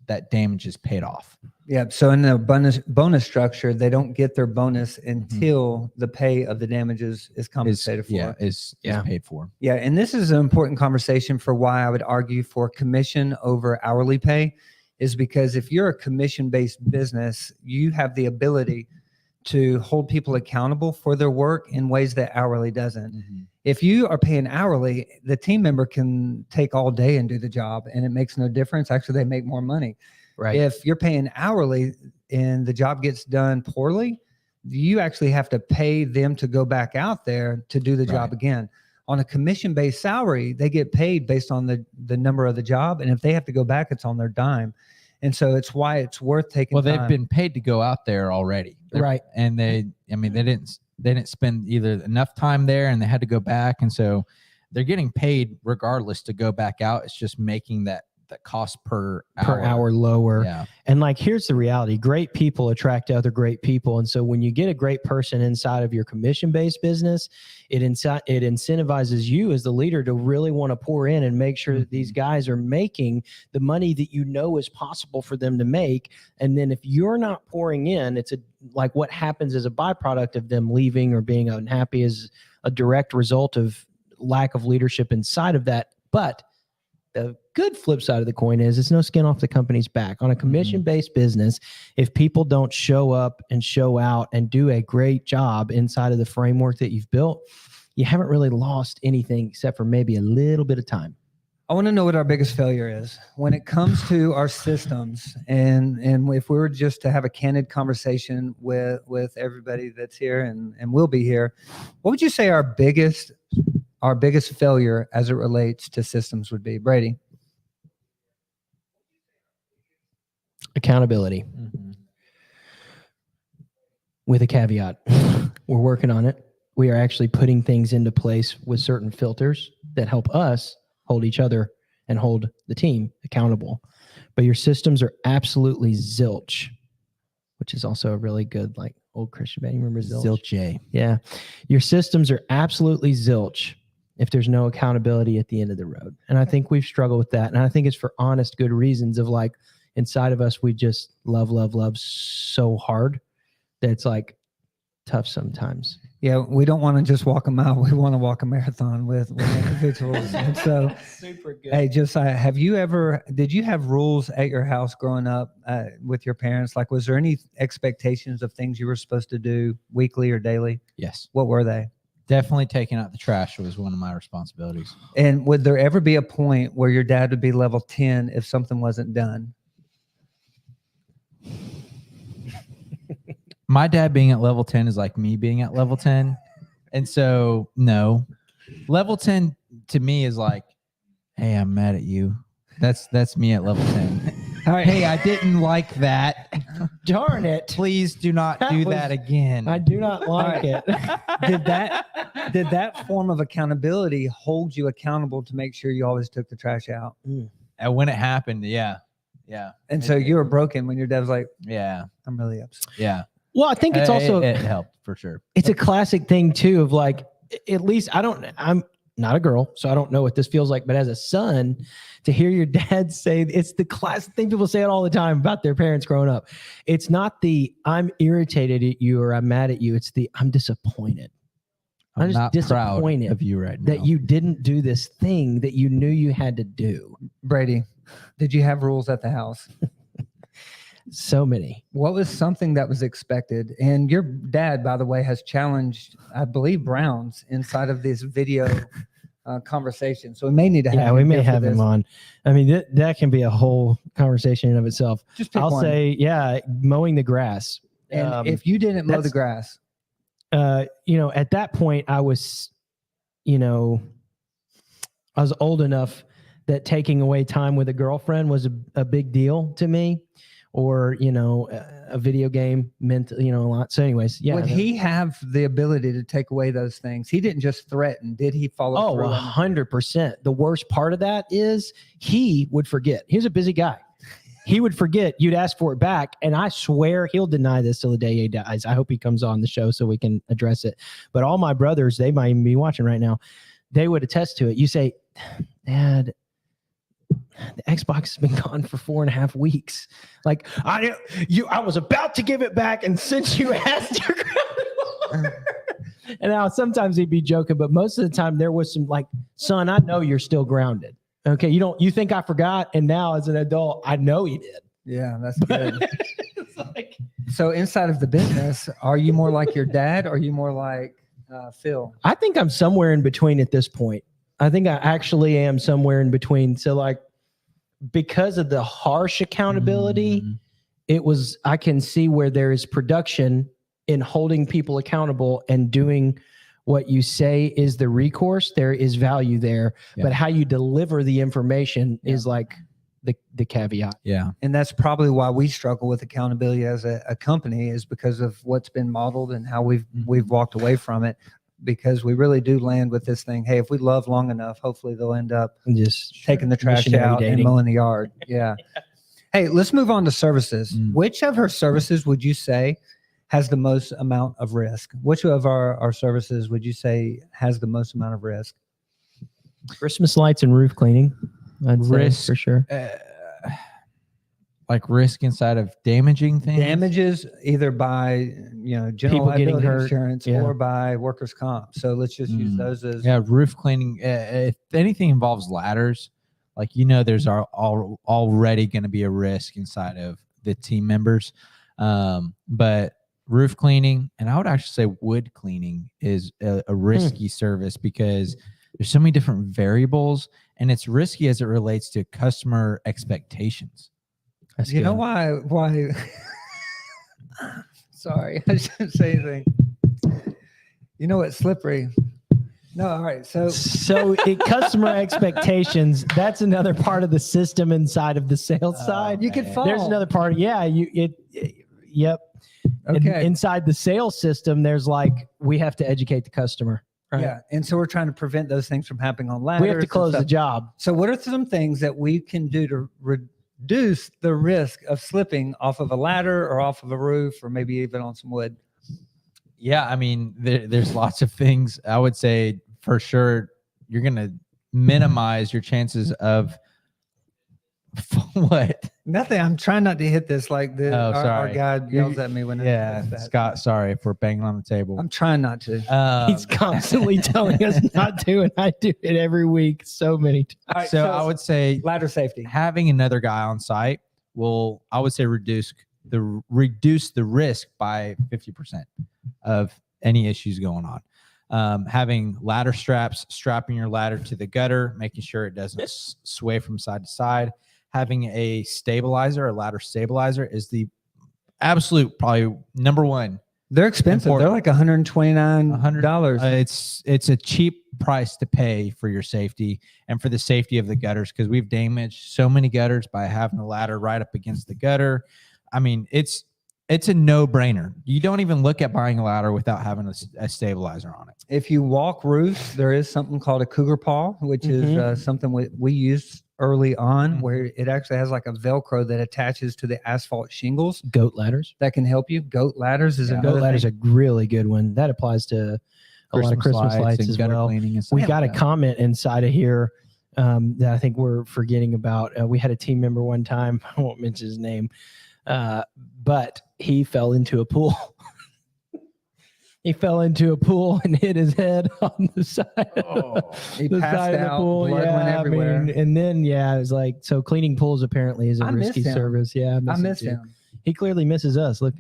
that damage is paid off. Yeah. So in the bonus structure, they don't get their bonus until the pay of the damages is compensated for. Is paid for. Yeah. And this is an important conversation for why I would argue for commission over hourly pay, is because if you're a commission-based business, you have the ability to hold people accountable for their work in ways that hourly doesn't. If you are paying hourly, the team member can take all day and do the job and it makes no difference. Actually, they make more money. Right. If you're paying hourly and the job gets done poorly, you actually have to pay them to go back out there to do the job again. On a commission-based salary, they get paid based on the number of the job, and if they have to go back, it's on their dime. And so it's why it's worth taking. Well, time. they've been paid to go out there already, Right? And they didn't spend either enough time there, and they had to go back, and so they're getting paid regardless to go back out. It's just making that cost per hour lower. Yeah. And like, here's the reality: great people attract other great people. And so when you get a great person inside of your commission-based business, it incentivizes you as the leader to really want to pour in and make sure that these guys are making the money that you know is possible for them to make. And then if you're not pouring in, it's like what happens as a byproduct of them leaving or being unhappy is a direct result of lack of leadership inside of that. But the good flip side of the coin is it's no skin off the company's back. On a commission-based business, if people don't show up and show out and do a great job inside of the framework that you've built, you haven't really lost anything except for maybe a little bit of time. I want to know what our biggest failure is when it comes to our systems. And if we were just to have a candid conversation with everybody that's here and will be here, what would you say our biggest failure as it relates to systems would be? Brady? Accountability. With a caveat. We're working on it. We are actually putting things into place with certain filters that help us hold each other and hold the team accountable. But your systems are absolutely zilch, which is also a really good, like, old Christian band. You remember zilch? Zilch. Yeah. Your systems are absolutely zilch if there's no accountability at the end of the road. And I think we've struggled with that. And I think it's for honest, good reasons of, like, inside of us, we just love so hard that it's like tough sometimes. Yeah, we don't want to just walk a mile. We want to walk a marathon with individuals. And so, super good. hey, Josiah, did you have rules at your house growing up with your parents? Like, was there any expectations of things you were supposed to do weekly or daily? Yes. What were they? Definitely taking out the trash was one of my responsibilities. And would there ever be a point where your dad would be level 10 if something wasn't done? My dad being at level 10 is like me being at level 10. And so, no. Level 10 to me is like, hey, I'm mad at you. That's me at level 10. All right. Hey, I didn't like that. Darn it. Please do not do that again. I do not like it. Did that form of accountability hold you accountable to make sure you always took the trash out? And when it happened, yeah. And so you were broken when your dad was like, yeah, I'm really upset. yeah. Well, I think it's also, it helped for sure. it's a classic thing too of, like, at least I'm not a girl, so I don't know what this feels like, but as a son, to hear your dad say, it's the classic thing people say it all the time about their parents growing up. It's not the I'm irritated at you or I'm mad at you. It's the I'm disappointed. I'm just not disappointed proud of you right now. that you didn't do this thing that you knew you had to do. Brady, did you have rules at the house? So many. What was something that was expected? And your dad, by the way, has challenged, I believe, Browns inside of this video conversation. So we may need to have Yeah, we may have him on. I mean, that can be a whole conversation in of itself. Just pick I'll one. say, yeah, mowing the grass. And if you didn't mow the grass, at that point, I was old enough that taking away time with a girlfriend was a big deal to me, or, a video game meant, a lot. So anyways, yeah. would he have the ability to take away those things? He didn't just threaten. Did he follow through? 100%. The worst part of that is he would forget. He's a busy guy. He would forget. You'd ask for it back. And I swear he'll deny this till the day he dies. I hope he comes on the show so we can address it. But all my brothers, they might even be watching right now, they would attest to it. You say, Dad, the Xbox has been gone for 4.5 weeks. Like, I was about to give it back, and since you asked, you're grounded. And now sometimes he'd be joking, but most of the time there was some, like, son, I know you're still grounded. Okay, you think I forgot, and now as an adult, I know you did. Yeah, that's good. It's like, So inside of the business, are you more like your dad, or are you more like Phil? I think I'm somewhere in between at this point. I think I actually am somewhere in between. So, like, because of the harsh accountability, I can see where there is production in holding people accountable and doing what you say is the recourse, there is value there. Yeah. But how you deliver the information is like the caveat. Yeah. And that's probably why we struggle with accountability as a company, is because of what's been modeled and how we've walked away from it, because we really do land with this thing. Hey, if we love long enough, hopefully they'll end up And just taking the trash missionary out and dating. mowing the yard. Yeah. Hey, let's move on to services. Mm. Which of her services would you say has the most amount of risk? Which of our services would you say has the most amount of risk? Christmas lights and roof cleaning. I'd say Risk. for sure. Like risk inside of damaging things. Damages either by general People getting liability hurt, insurance yeah. or by workers' comp. So let's just use those as Yeah, roof cleaning. If anything involves ladders, like there's already going to be a risk inside of the team members. But roof cleaning, and I would actually say wood cleaning, is a risky service because there's so many different variables, and it's risky as it relates to customer expectations. That's You know good. why? Sorry, I shouldn't say anything. You know what? Slippery. No, all right. So Customer expectations, that's another part of the system inside of the sales side. you could fall. There's another part. Yeah, yep. Okay. Inside the sales system, there's like, we have to educate the customer. Right? Yeah, and so we're trying to prevent those things from happening on ladders. We have to and close the stuff. job. So what are some things that we can do to reduce the risk of slipping off of a ladder or off of a roof or maybe even on some wood? Yeah, I mean, there's lots of things. I would say for sure you're going to minimize your chances of what? Nothing. I'm trying not to hit this like our sorry. guy yells at me when I Yeah, do that. Scott, sorry for banging on the table. I'm trying not to. He's constantly telling us not to, and I do it every week so many times. All right, so I would say ladder safety. having another guy on site will, I would say, reduce the risk by 50% of any issues going on. Having ladder straps, strapping your ladder to the gutter, making sure it doesn't sway from side to side. Having a stabilizer, a ladder stabilizer, is the absolute probably number one. They're expensive. Important. They're like $129. It's a cheap price to pay for your safety and for the safety of the gutters, because we've damaged so many gutters by having a ladder right up against the gutter. I mean, it's a no-brainer. You don't even look at buying a ladder without having a stabilizer on it. If you walk roofs, there is something called a cougar paw, which is something we used early on, where it actually has like a Velcro that attaches to the asphalt shingles. Goat ladders. That can help you. Goat ladders is another Goat ladders thing. are a really good one. That applies to a lot of Christmas lights and as gutter well. cleaning and stuff We like got a that. comment inside of here that I think we're forgetting about. We had a team member one time, I won't mention his name, but he fell into a pool. He fell into a pool and hit his head on the side. He the passed side of the out, pool. blood went everywhere. And then it was like, so cleaning pools apparently is a I miss risky him. service. Yeah, I miss too. him. He clearly misses us. Look,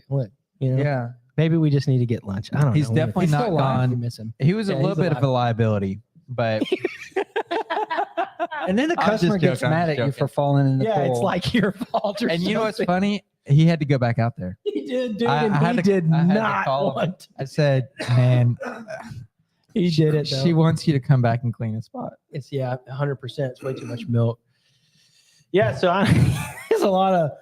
Yeah. maybe we just need to get lunch. I don't know. He's definitely He's not still alive. We gone. miss him. He was a Yeah, little he's bit of a liability, but And then the I'm just customer gets joking, I'm mad just at you joking. for falling in the pool. It's like your fault or and you know what's something. funny? He had to go back out there. He did, dude. I And had he to- did I had to not call him. want. I said, man, He did it. she Though. wants you to come back and clean the spot. It's 100%. It's way too much milk. Yeah, so there's a lot of.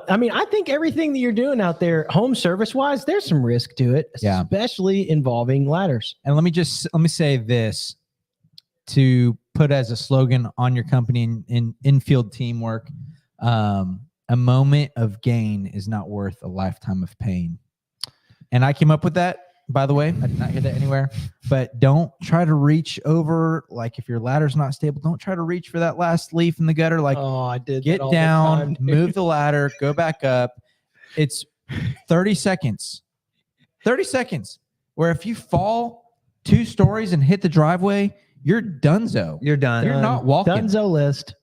I mean, I think everything that you're doing out there, home service wise, there's some risk to it, Yeah. especially involving ladders. And let me say this to put as a slogan on your company in infield teamwork. A moment of gain is not worth a lifetime of pain. And I came up with that, by the way. I did not hear that anywhere. But don't try to reach over. Like if your ladder's not stable, don't try to reach for that last leaf in the gutter. Like I did. get down, move the ladder, go back up. It's 30 seconds. 30 seconds. Where if you fall 2 stories and hit the driveway, you're donezo. You're done. You're not walking. Dunzo list.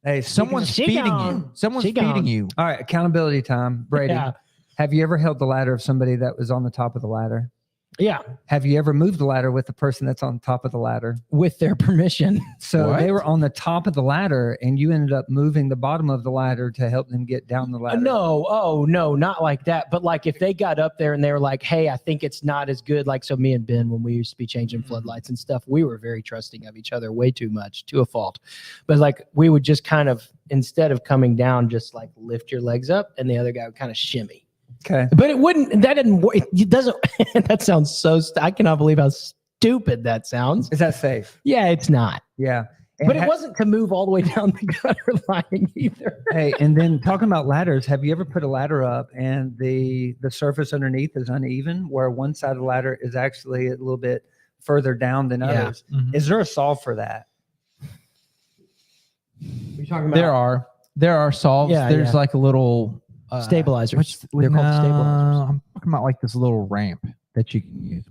Hey, Someone's She feeding gone. you. Someone's She feeding gone. you. All right, accountability time. Brady, Yeah. have you ever held the ladder of somebody that was on the top of the ladder? Yeah, Have you ever moved the ladder with the person that's on top of the ladder? with their permission. So What? they were on the top of the ladder and you ended up moving the bottom of the ladder to help them get down the ladder. No, not like that. But like if they got up there and they were like, hey, I think it's not as good. Like, so me and Ben, when we used to be changing floodlights and stuff, we were very trusting of each other, way too much, to a fault. But like we would just kind of, instead of coming down, just like lift your legs up and the other guy would kind of shimmy. Okay. But that didn't work. It doesn't, that sounds so, I cannot believe how stupid that sounds. Is that safe? Yeah, it's not. Yeah. And But it wasn't to move all the way down the gutter line either. Hey, and then talking about ladders, have you ever put a ladder up and the surface underneath is uneven, where one side of the ladder is actually a little bit further down than others? Mhm. Is there a solve for that? You're talking about There are solves. Yeah, There's yeah. like a little stabilizers. They're called stabilizers. I'm talking about like this little ramp that you can use.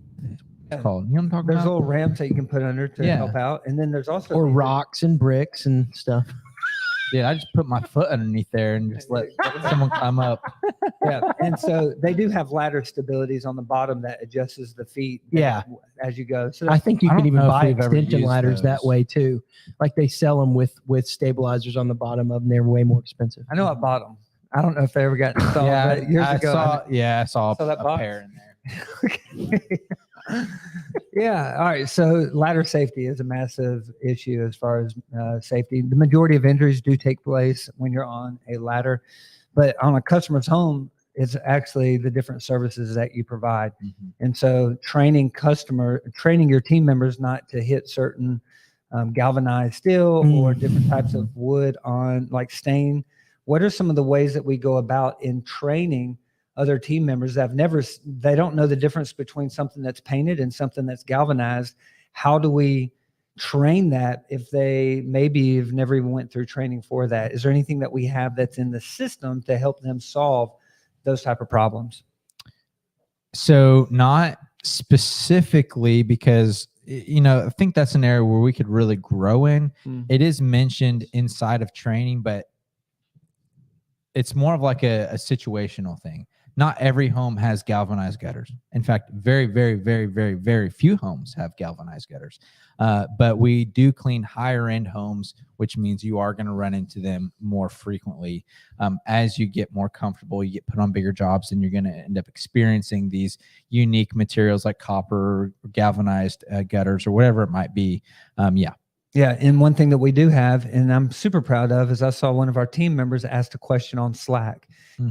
It's called. You know what I'm talking There's about? little ramps that you can put under to Yeah. help out. And then there's also Or rocks and bricks and stuff. Yeah, I just put my foot underneath there and just let someone climb up. Yeah. And so they do have ladder stabilities on the bottom that adjusts the feet Yeah. as you go. So I think you I can don't even know if buy we've ever extension used ladders that those. way too. Like they sell them with stabilizers on the bottom of them. They're way more expensive. I know I bought them. I don't know if they ever got installed, but years ago. I saw Saw that a box? pair in there. Yeah. All right. So ladder safety is a massive issue as far as safety. The majority of injuries do take place when you're on a ladder, but on a customer's home, it's actually the different services that you provide. And so training your team members not to hit certain galvanized steel or different types of wood on like stain. What are some of the ways that we go about in training other team members that they don't know the difference between something that's painted and something that's galvanized? How do we train that if they maybe have never even went through training for that? Is there anything that we have that's in the system to help them solve those type of problems? So not specifically, because I think that's an area where we could really grow in. It is mentioned inside of training, but it's more of like a situational thing. Not every home has galvanized gutters. In fact, very, very, very, very, very few homes have galvanized gutters. But we do clean higher end homes, which means you are going to run into them more frequently. As you get more comfortable, you get put on bigger jobs, and you're going to end up experiencing these unique materials like copper, or galvanized gutters, or whatever it might be. Yeah. And one thing that we do have, and I'm super proud of, is I saw one of our team members asked a question on Slack.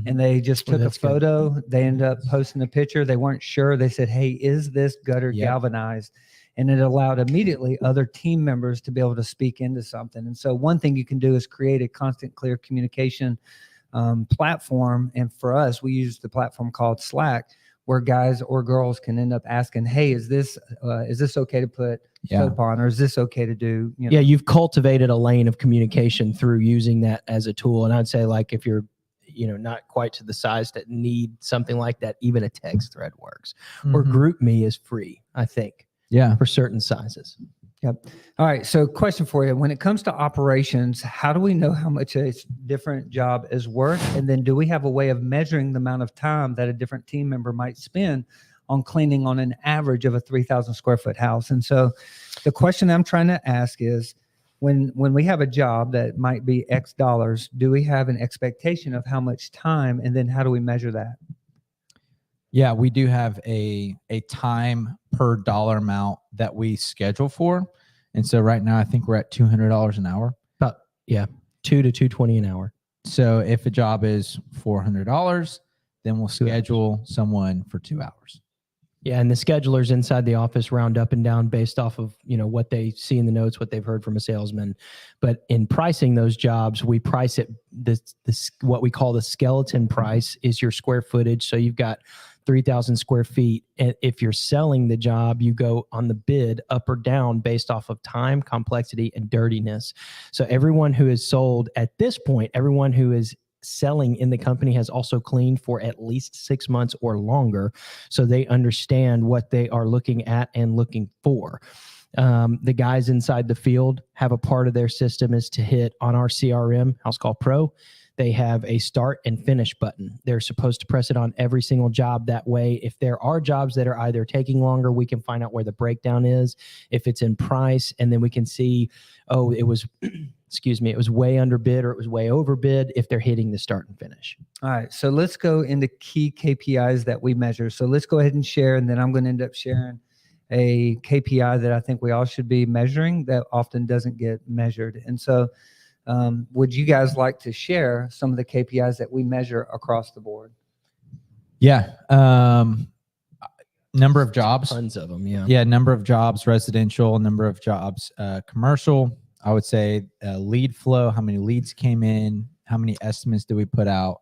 And they just took a photo. Good. They ended up posting a picture. They weren't sure. They said, hey, is this gutter galvanized? And it allowed immediately other team members to be able to speak into something. And so one thing you can do is create a constant, clear communication platform. And for us, we use the platform called Slack, where guys or girls can end up asking, hey, is this okay to put soap on, or is this okay to do? Yeah, you've cultivated a lane of communication through using that as a tool. And I'd say, like, if you're not quite to the size that need something like that, even a text thread works. Or GroupMe is free, I think. Yeah. For certain sizes. Yep. All right. So question for you. When it comes to operations, how do we know how much a different job is worth? And then do we have a way of measuring the amount of time that a different team member might spend on cleaning on an average of a 3,000 square foot house? And so the question I'm trying to ask is, when we have a job that might be X dollars, do we have an expectation of how much time, and then how do we measure that? Yeah, we do have a time per dollar amount that we schedule for. And so right now I think we're at $200 an hour. $2 to $220 an hour. So if a job is $400, then we'll schedule someone for 2 hours. Yeah, and the schedulers inside the office round up and down based off of what they see in the notes, what they've heard from a salesman. But in pricing those jobs, we price it. This what we call the skeleton price is your square footage. So you've got 3,000 square feet. And if you're selling the job, you go on the bid up or down based off of time, complexity, and dirtiness. So everyone who is sold at this point, everyone who is selling in the company has also cleaned for at least 6 months or longer, so they understand what they are looking at and looking for. The guys inside the field have a part of their system is to hit on our CRM, House Call Pro. they have a start and finish button. They're supposed to press it on every single job. That way, if there are jobs that are either taking longer, we can find out where the breakdown is, if it's in price, and then we can see, oh, it was, excuse me, it was way under bid or it was way over bid if they're hitting the start and finish. All right. So let's go into key KPIs that we measure. So let's go ahead and share, and then I'm going to end up sharing a KPI that I think we all should be measuring that often doesn't get measured. And so would you guys like to share some of the KPIs that we measure across the board? Yeah. Number of jobs. Tons of them, yeah. Yeah, number of jobs, residential, number of jobs, commercial. I would say lead flow, how many leads came in, how many estimates did we put out?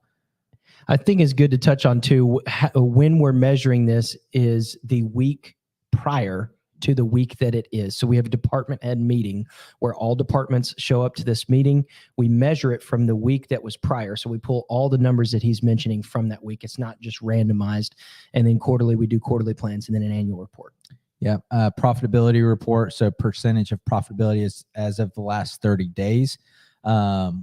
I think it's good to touch on too, when we're measuring this is the week prior to the week that it is. So we have a department head meeting where all departments show up to this meeting. We measure it from the week that was prior. So we pull all the numbers that he's mentioning from that week. It's not just randomized. And then quarterly, we do quarterly plans and then an annual report. Yeah. Profitability report. So percentage of profitability is as of the last 30 days.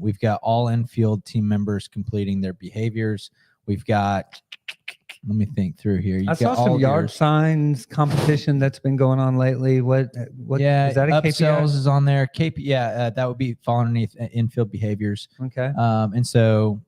We've got all in-field team members completing their behaviors. We've got, let me think through here. I saw some yard signs competition that's been going on lately. What yeah, is that a KPI? upsells is on there. Yeah, that would be falling underneath in-field behaviors. Okay. And so,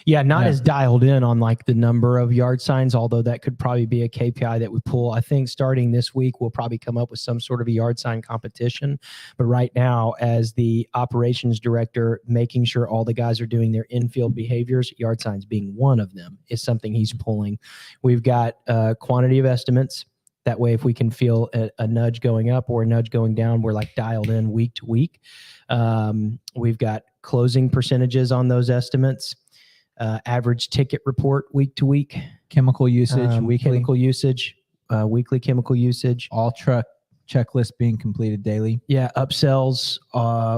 yeah, not as dialed in on like the number of yard signs, although that could probably be a KPI that we pull. I think starting this week, we'll probably come up with some sort of a yard sign competition. But right now, as the operations director, making sure all the guys are doing their in-field behaviors, yard signs being one of them, is something he's pulling. We've got quantity of estimates. That way, if we can feel a nudge going up or a nudge going down, we're like dialed in week to week. We've got closing percentages on those estimates. Average ticket report week to week, chemical usage, weekly chemical usage, all truck checklist being completed daily. Yeah, upsells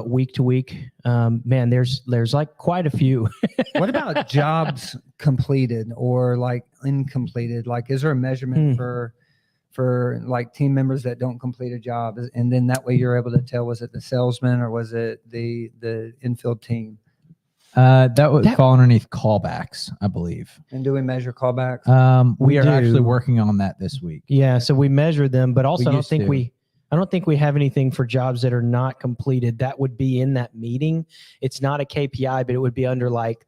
week to week. Man, there's like quite a few. What about jobs completed or like incompleted? Like, is there a measurement for like team members that don't complete a job, and then that way you're able to tell, was it the salesman or was it the infield team? That would fall underneath callbacks, I believe. And do we measure callbacks? We are actually working on that this week. Yeah, so we measure them, but also I don't think we have anything for jobs that are not completed. That would be in that meeting. It's not a KPI, but it would be under like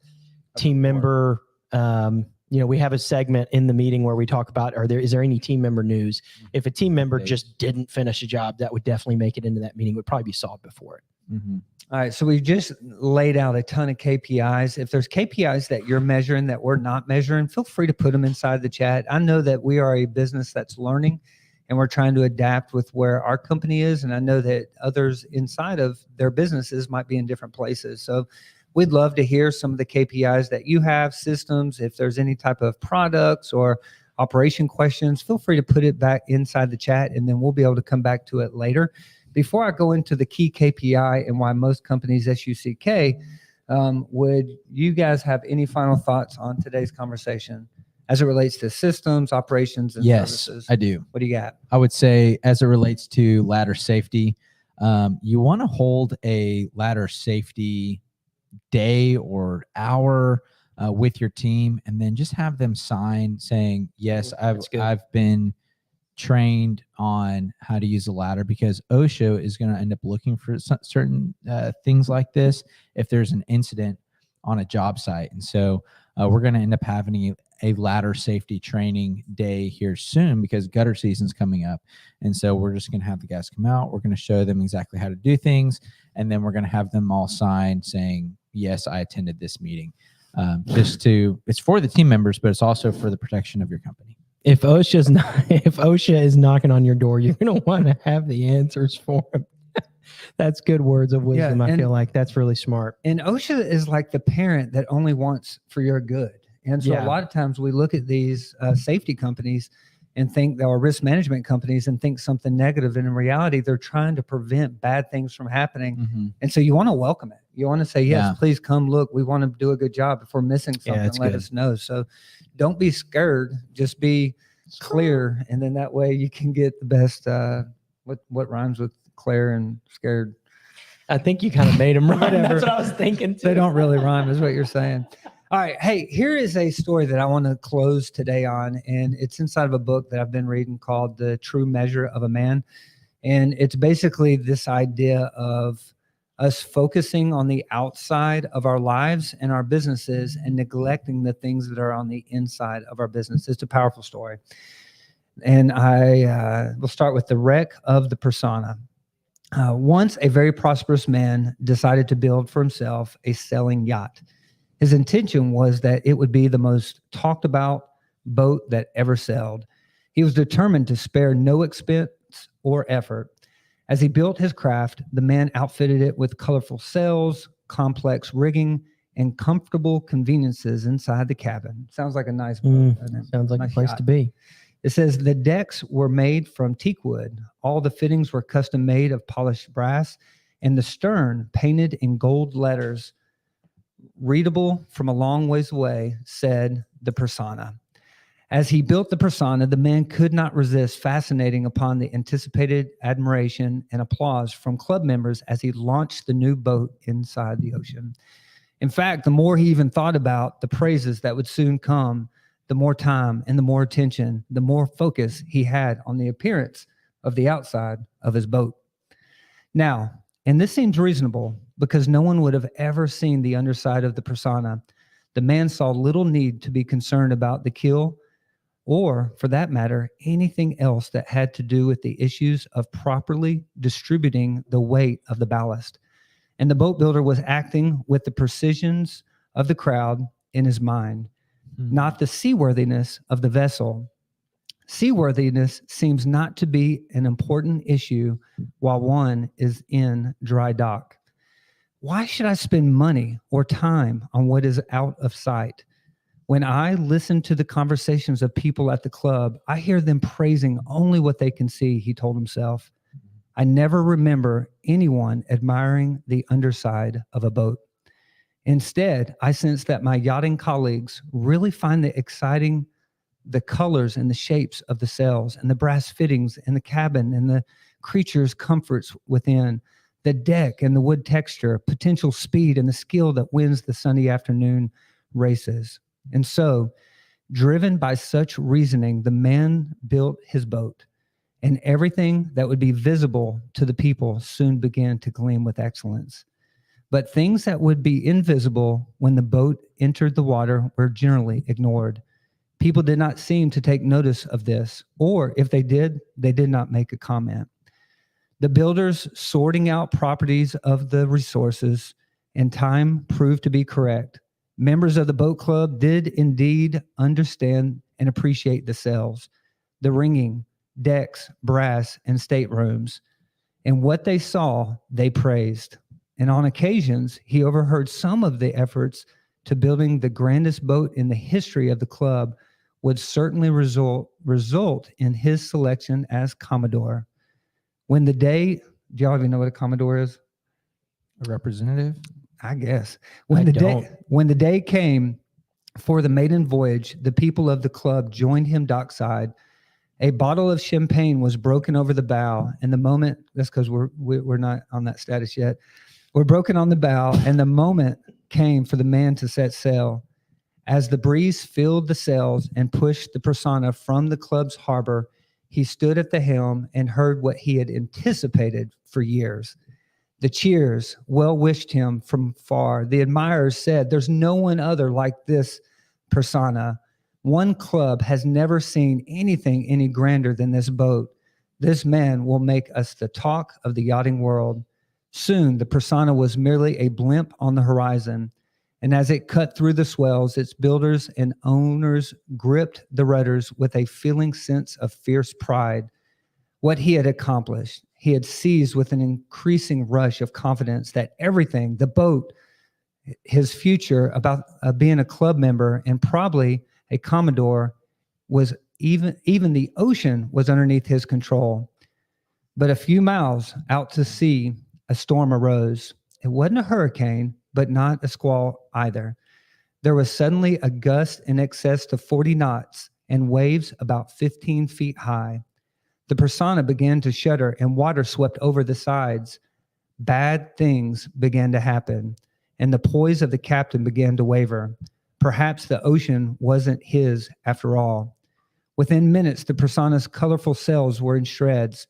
team member. We have a segment in the meeting where we talk about, is there any team member news? If a team member just didn't finish a job, that would definitely make it into that meeting. It would probably be solved before it. Mm-hmm. All right. So we've just laid out a ton of KPIs. If there's KPIs that you're measuring that we're not measuring, feel free to put them inside the chat. I know that we are a business that's learning and we're trying to adapt with where our company is. And I know that others inside of their businesses might be in different places. So we'd love to hear some of the KPIs that you have, systems. If there's any type of products or operation questions, feel free to put it back inside the chat and then we'll be able to come back to it later. Before I go into the key KPI and why most companies SUCK, would you guys have any final thoughts on today's conversation as it relates to systems, operations, and services? Yes, I do. What do you got? I would say as it relates to ladder safety, you want to hold a ladder safety day or hour with your team and then just have them sign saying, yes, I've been trained on how to use a ladder, because OSHA is going to end up looking for certain things like this if there's an incident on a job site. And so we're going to end up having a ladder safety training day here soon because gutter season's coming up. And so we're just going to have the guys come out. We're going to show them exactly how to do things. And then we're going to have them all sign saying, yes, I attended this meeting. It's for the team members, but it's also for the protection of your company. If OSHA is knocking on your door, you're going to want to have the answers for them. That's good words of wisdom. Yeah, I feel like that's really smart. And OSHA is like the parent that only wants for your good. And so a lot of times we look at these safety companies and think they are risk management companies and think something negative. And in reality, they're trying to prevent bad things from happening. Mm-hmm. And so you want to welcome it. You want to say, yes, please come look. We want to do a good job. If we're missing something, let us know. So don't be scared. Just be clear. And then that way you can get the best, what rhymes with clear and scared? I think you kind of made them rhyme. Whatever. That's what I was thinking too. They don't really rhyme, is what you're saying. All right. Hey, here is a story that I want to close today on, and it's inside of a book that I've been reading called The True Measure of a Man. And it's basically this idea of us focusing on the outside of our lives and our businesses and neglecting the things that are on the inside of our business. It's a powerful story. And I will start with the wreck of the persona. Once a very prosperous man decided to build for himself a sailing yacht. His intention was that it would be the most talked about boat that ever sailed. He was determined to spare no expense or effort. As he built his craft, the man outfitted it with colorful sails, complex rigging, and comfortable conveniences inside the cabin. Sounds like a nice boat, doesn't it? Sounds like Nice a place yacht. to be. It says the decks were made from teak wood. All the fittings were custom made of polished brass, and the stern, painted in gold letters, readable from a long ways away, said the persona. As he built the persona, the man could not resist fascinating upon the anticipated admiration and applause from club members as he launched the new boat inside the ocean. In fact, the more he even thought about the praises that would soon come, the more time and the more attention, the more focus he had on the appearance of the outside of his boat. Now, and this seems reasonable because no one would have ever seen the underside of the persona, the man saw little need to be concerned about the keel or, for that matter, anything else that had to do with the issues of properly distributing the weight of the ballast. And the boat builder was acting with the precisions of the crowd in his mind, not the seaworthiness of the vessel. Seaworthiness seems not to be an important issue while one is in dry dock. Why should I spend money or time on what is out of sight? When I listen to the conversations of people at the club, I hear them praising only what they can see, he told himself. I never remember anyone admiring the underside of a boat. Instead, I sense that my yachting colleagues really find the exciting the colors and the shapes of the sails and the brass fittings in the cabin and the creature's comforts within, the deck and the wood texture, potential speed and the skill that wins the sunny afternoon races. And so, driven by such reasoning, the man built his boat, and everything that would be visible to the people soon began to gleam with excellence. But things that would be invisible when the boat entered the water were generally ignored. People did not seem to take notice of this, or if they did not make a comment. The builders sorting out properties of the resources and time proved to be correct. Members of the boat club did indeed understand and appreciate the sails, the ringing, decks, brass, and staterooms. And what they saw, they praised. And on occasions, he overheard some of the efforts to building the grandest boat in the history of the club would certainly result in his selection as Commodore. When the day, do y'all even know what a Commodore is? A representative? I guess. When the day came for the maiden voyage, the people of the club joined him dockside. A bottle of champagne was broken over the bow, and the moment, that's because we're not on that status yet. We're broken on the bow, and the moment came for the man to set sail. As the breeze filled the sails and pushed the persona from the club's harbor, he stood at the helm and heard what he had anticipated for years. The cheers well wished him from far. The admirers said, "There's no one other like this persona. One club has never seen anything any grander than this boat. This man will make us the talk of the yachting world." Soon, the persona was merely a blimp on the horizon, and as it cut through the swells, its builders and owners gripped the rudders with a feeling sense of fierce pride. What he had accomplished, he had seized with an increasing rush of confidence that everything, the boat, his future, about being a club member and probably a Commodore, was even the ocean was underneath his control. But a few miles out to sea, a storm arose. It wasn't a hurricane, but not a squall either. There was suddenly a gust in excess to 40 knots and waves about 15 feet high. The persona began to shudder and water swept over the sides. Bad things began to happen, and the poise of the captain began to waver. Perhaps the ocean wasn't his after all. Within minutes, the Persana's colorful sails were in shreds.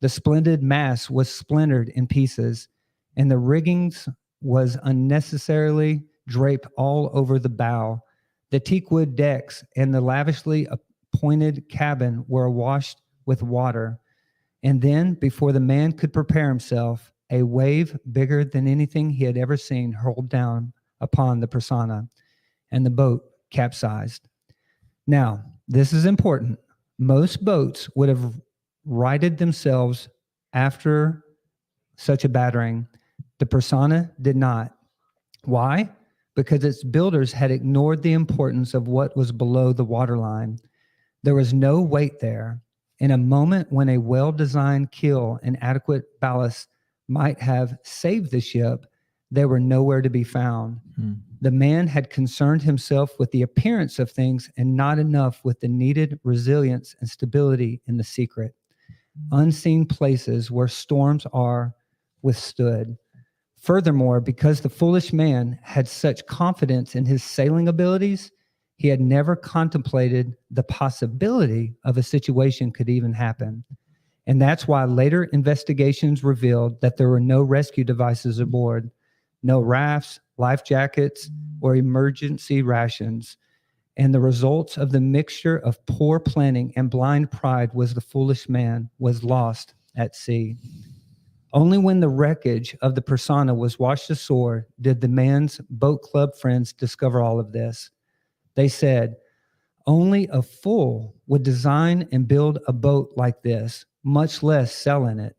The splendid mast was splintered in pieces, and the riggings was unnecessarily draped all over the bow. The teakwood decks and the lavishly appointed cabin were awash with water. And then, before the man could prepare himself, a wave bigger than anything he had ever seen hurled down upon the Persana, and the boat capsized. Now, this is important. Most boats would have righted themselves after such a battering. The Persana did not. Why? Because its builders had ignored the importance of what was below the waterline. There was no weight there. In a moment when a well-designed keel and adequate ballast might have saved the ship, they were nowhere to be found. The man had concerned himself with the appearance of things and not enough with the needed resilience and stability in the secret. Unseen places where storms are withstood. Furthermore, because the foolish man had such confidence in his sailing abilities, he had never contemplated the possibility of a situation could even happen. And that's why later investigations revealed that there were no rescue devices aboard, no rafts, life jackets, or emergency rations. And the results of the mixture of poor planning and blind pride was the foolish man was lost at sea. Only when the wreckage of the Persana was washed ashore did the man's boat club friends discover all of this. They said, only a fool would design and build a boat like this, much less sail in it.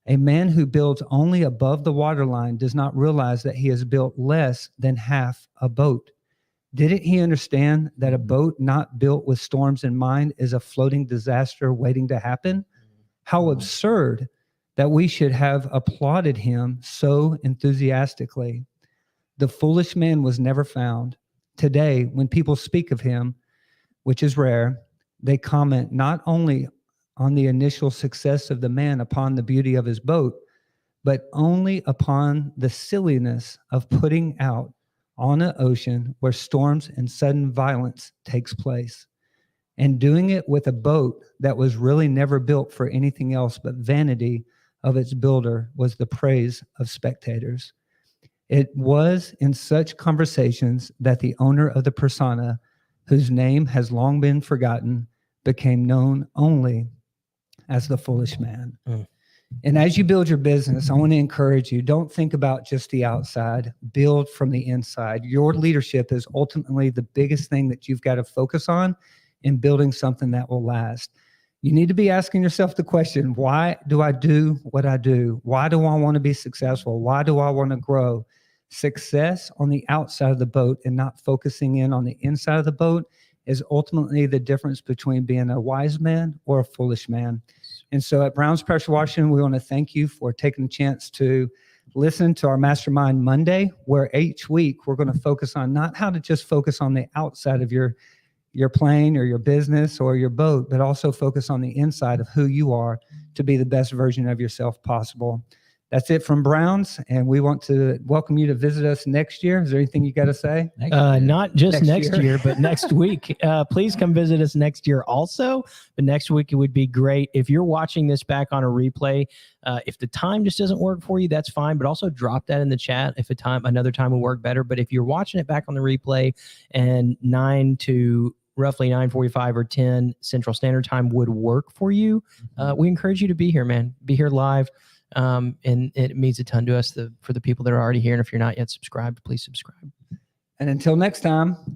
A man who builds only above the waterline does not realize that he has built less than half a boat. Didn't he understand that a boat not built with storms in mind is a floating disaster waiting to happen? How absurd that we should have applauded him so enthusiastically. The foolish man was never found. Today, when people speak of him, which is rare, they comment not only on the initial success of the man upon the beauty of his boat, but only upon the silliness of putting out on an ocean where storms and sudden violence takes place, and doing it with a boat that was really never built for anything else but vanity of its builder was the praise of spectators. It was in such conversations that the owner of the Persana, whose name has long been forgotten, became known only as the foolish man. And as you build your business, I want to encourage you, don't think about just the outside, build from the inside. Your leadership is ultimately the biggest thing that you've got to focus on in building something that will last. You need to be asking yourself the question, why do I do what I do? Why do I want to be successful? Why do I want to grow? Success on the outside of the boat and not focusing in on the inside of the boat is ultimately the difference between being a wise man or a foolish man. And so at Brown's Pressure Washing, we want to thank you for taking the chance to listen to our Mastermind Monday, where each week we're going to focus on not how to just focus on the outside of your plane or your business or your boat, but also focus on the inside of who you are to be the best version of yourself possible. That's it from Brown's, and we want to welcome you to visit us next year. Is there anything you got to say? Not just next year, but next week. Please come visit us next year also. But next week, it would be great. If you're watching this back on a replay, if the time just doesn't work for you, that's fine. But also drop that in the chat if another time will work better. But if you're watching it back on the replay and 9 to roughly 9:45 or 10 Central Standard Time would work for you, we encourage you to be here, man. Be here live. And it means a ton to us for the people that are already here. And if you're not yet subscribed, please subscribe. And until next time.